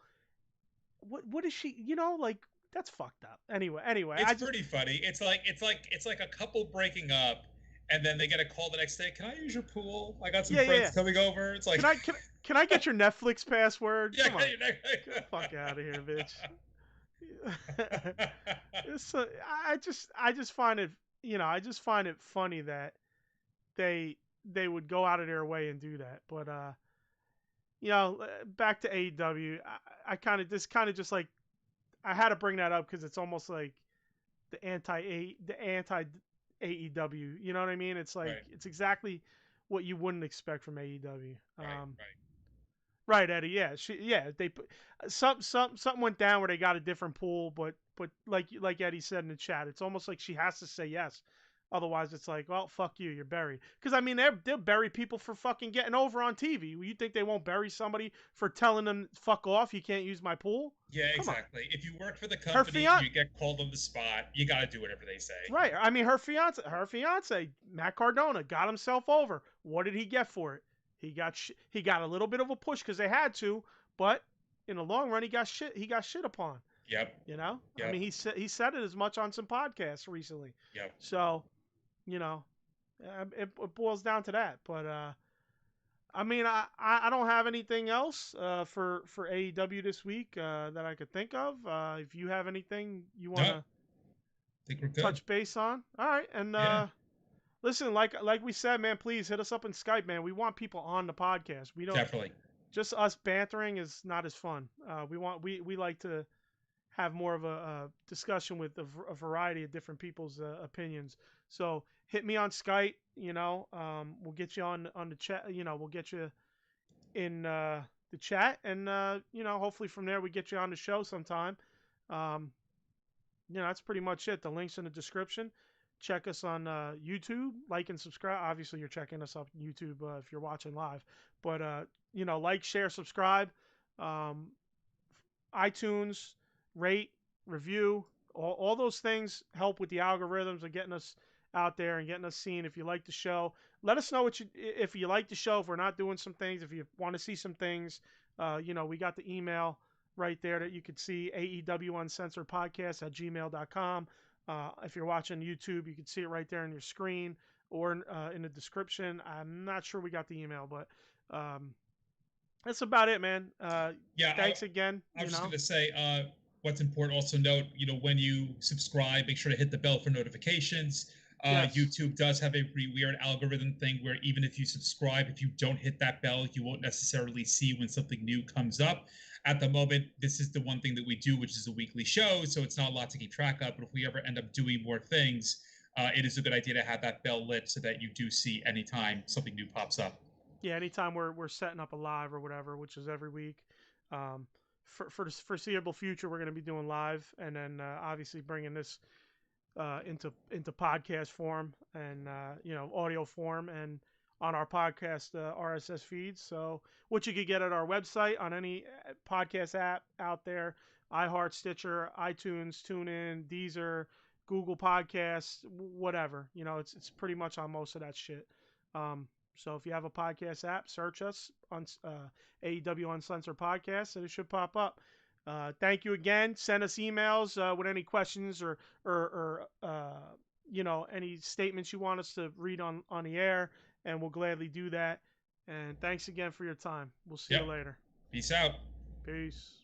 What is she? You know, like, that's fucked up. Anyway, it's pretty funny. It's like a couple breaking up, and then they get a call the next day. Can I use your pool? I got some Yeah, yeah, friends yeah. coming over. It's like, Can I get your Netflix password? yeah, Come on, get the fuck out of here, bitch. It's I just find it I just find it funny that they would go out of their way and do that. But back to AEW. I kind of just like I had to bring that up because it's almost like the anti AEW. You know what I mean? It's like right, it's exactly what you wouldn't expect from AEW. right, Right, Eddie. Yeah. They put something went down where they got a different pool, but like Eddie said in the chat, it's almost like she has to say yes. Otherwise, it's like, well, fuck you, you're buried. Because I mean, they'll bury people for fucking getting over on TV. You think they won't bury somebody for telling them fuck off? You can't use my pool. Yeah, Come on. exactly. If you work for the Her company and fiance, you get called on the spot, you got to do whatever they say. right? I mean, her fiance, Matt Cardona, got himself over. What did he get for it? He got a little bit of a push because they had to, but in the long run, he got shit upon. Yep. I mean, he said it as much on some podcasts recently. Yep. So, it boils down to that. But I mean, I don't have anything else for AEW this week that I could think of. If you have anything you want to think we're good. touch base on, all right. And listen, like we said, man, please hit us up on Skype, man. We want people on the podcast. We don't Definitely. Just us bantering is not as fun. We like to have more of a discussion with a variety of different people's opinions. So hit me on Skype. We'll get you on the chat. We'll get you in the chat, and hopefully from there we get you on the show sometime. That's pretty much it. The link's in the description. Check us on YouTube, like and subscribe. Obviously, you're checking us up YouTube if you're watching live, but like, share, subscribe, iTunes, rate, review, all those things help with the algorithms of getting us out there and getting us seen. If you like the show, let us know if you like the show. If we're not doing some things, if you want to see some things, we got the email right there that you could see, AEW Uncensored Podcast at gmail.com. If you're watching YouTube, you can see it right there on your screen or in the description. I'm not sure we got the email, but that's about it, man. Thanks again. I was just going to say, what's important, also note, when you subscribe, make sure to hit the bell for notifications. Yes. YouTube does have a pretty weird algorithm thing where even if you subscribe, if you don't hit that bell, you won't necessarily see when something new comes up. At the moment, this is the one thing that we do, which is a weekly show, so it's not a lot to keep track of. But if we ever end up doing more things, it is a good idea to have that bell lit so that you do see anytime something new pops up. Yeah, anytime we're setting up a live or whatever, which is every week. For the foreseeable future, we're going to be doing live, and then obviously bringing this into podcast form and audio form and on our podcast RSS feeds. So what you could get at our website, on any podcast app out there, iHeart, Stitcher, iTunes, TuneIn, Deezer, Google Podcasts, whatever. It's pretty much on most of that shit. So if you have a podcast app, search us on AEW Uncensored Podcast, and it should pop up. Thank you again. Send us emails with any questions or any statements you want us to read on the air, and we'll gladly do that. And thanks again for your time. We'll see you later. Peace out. Peace.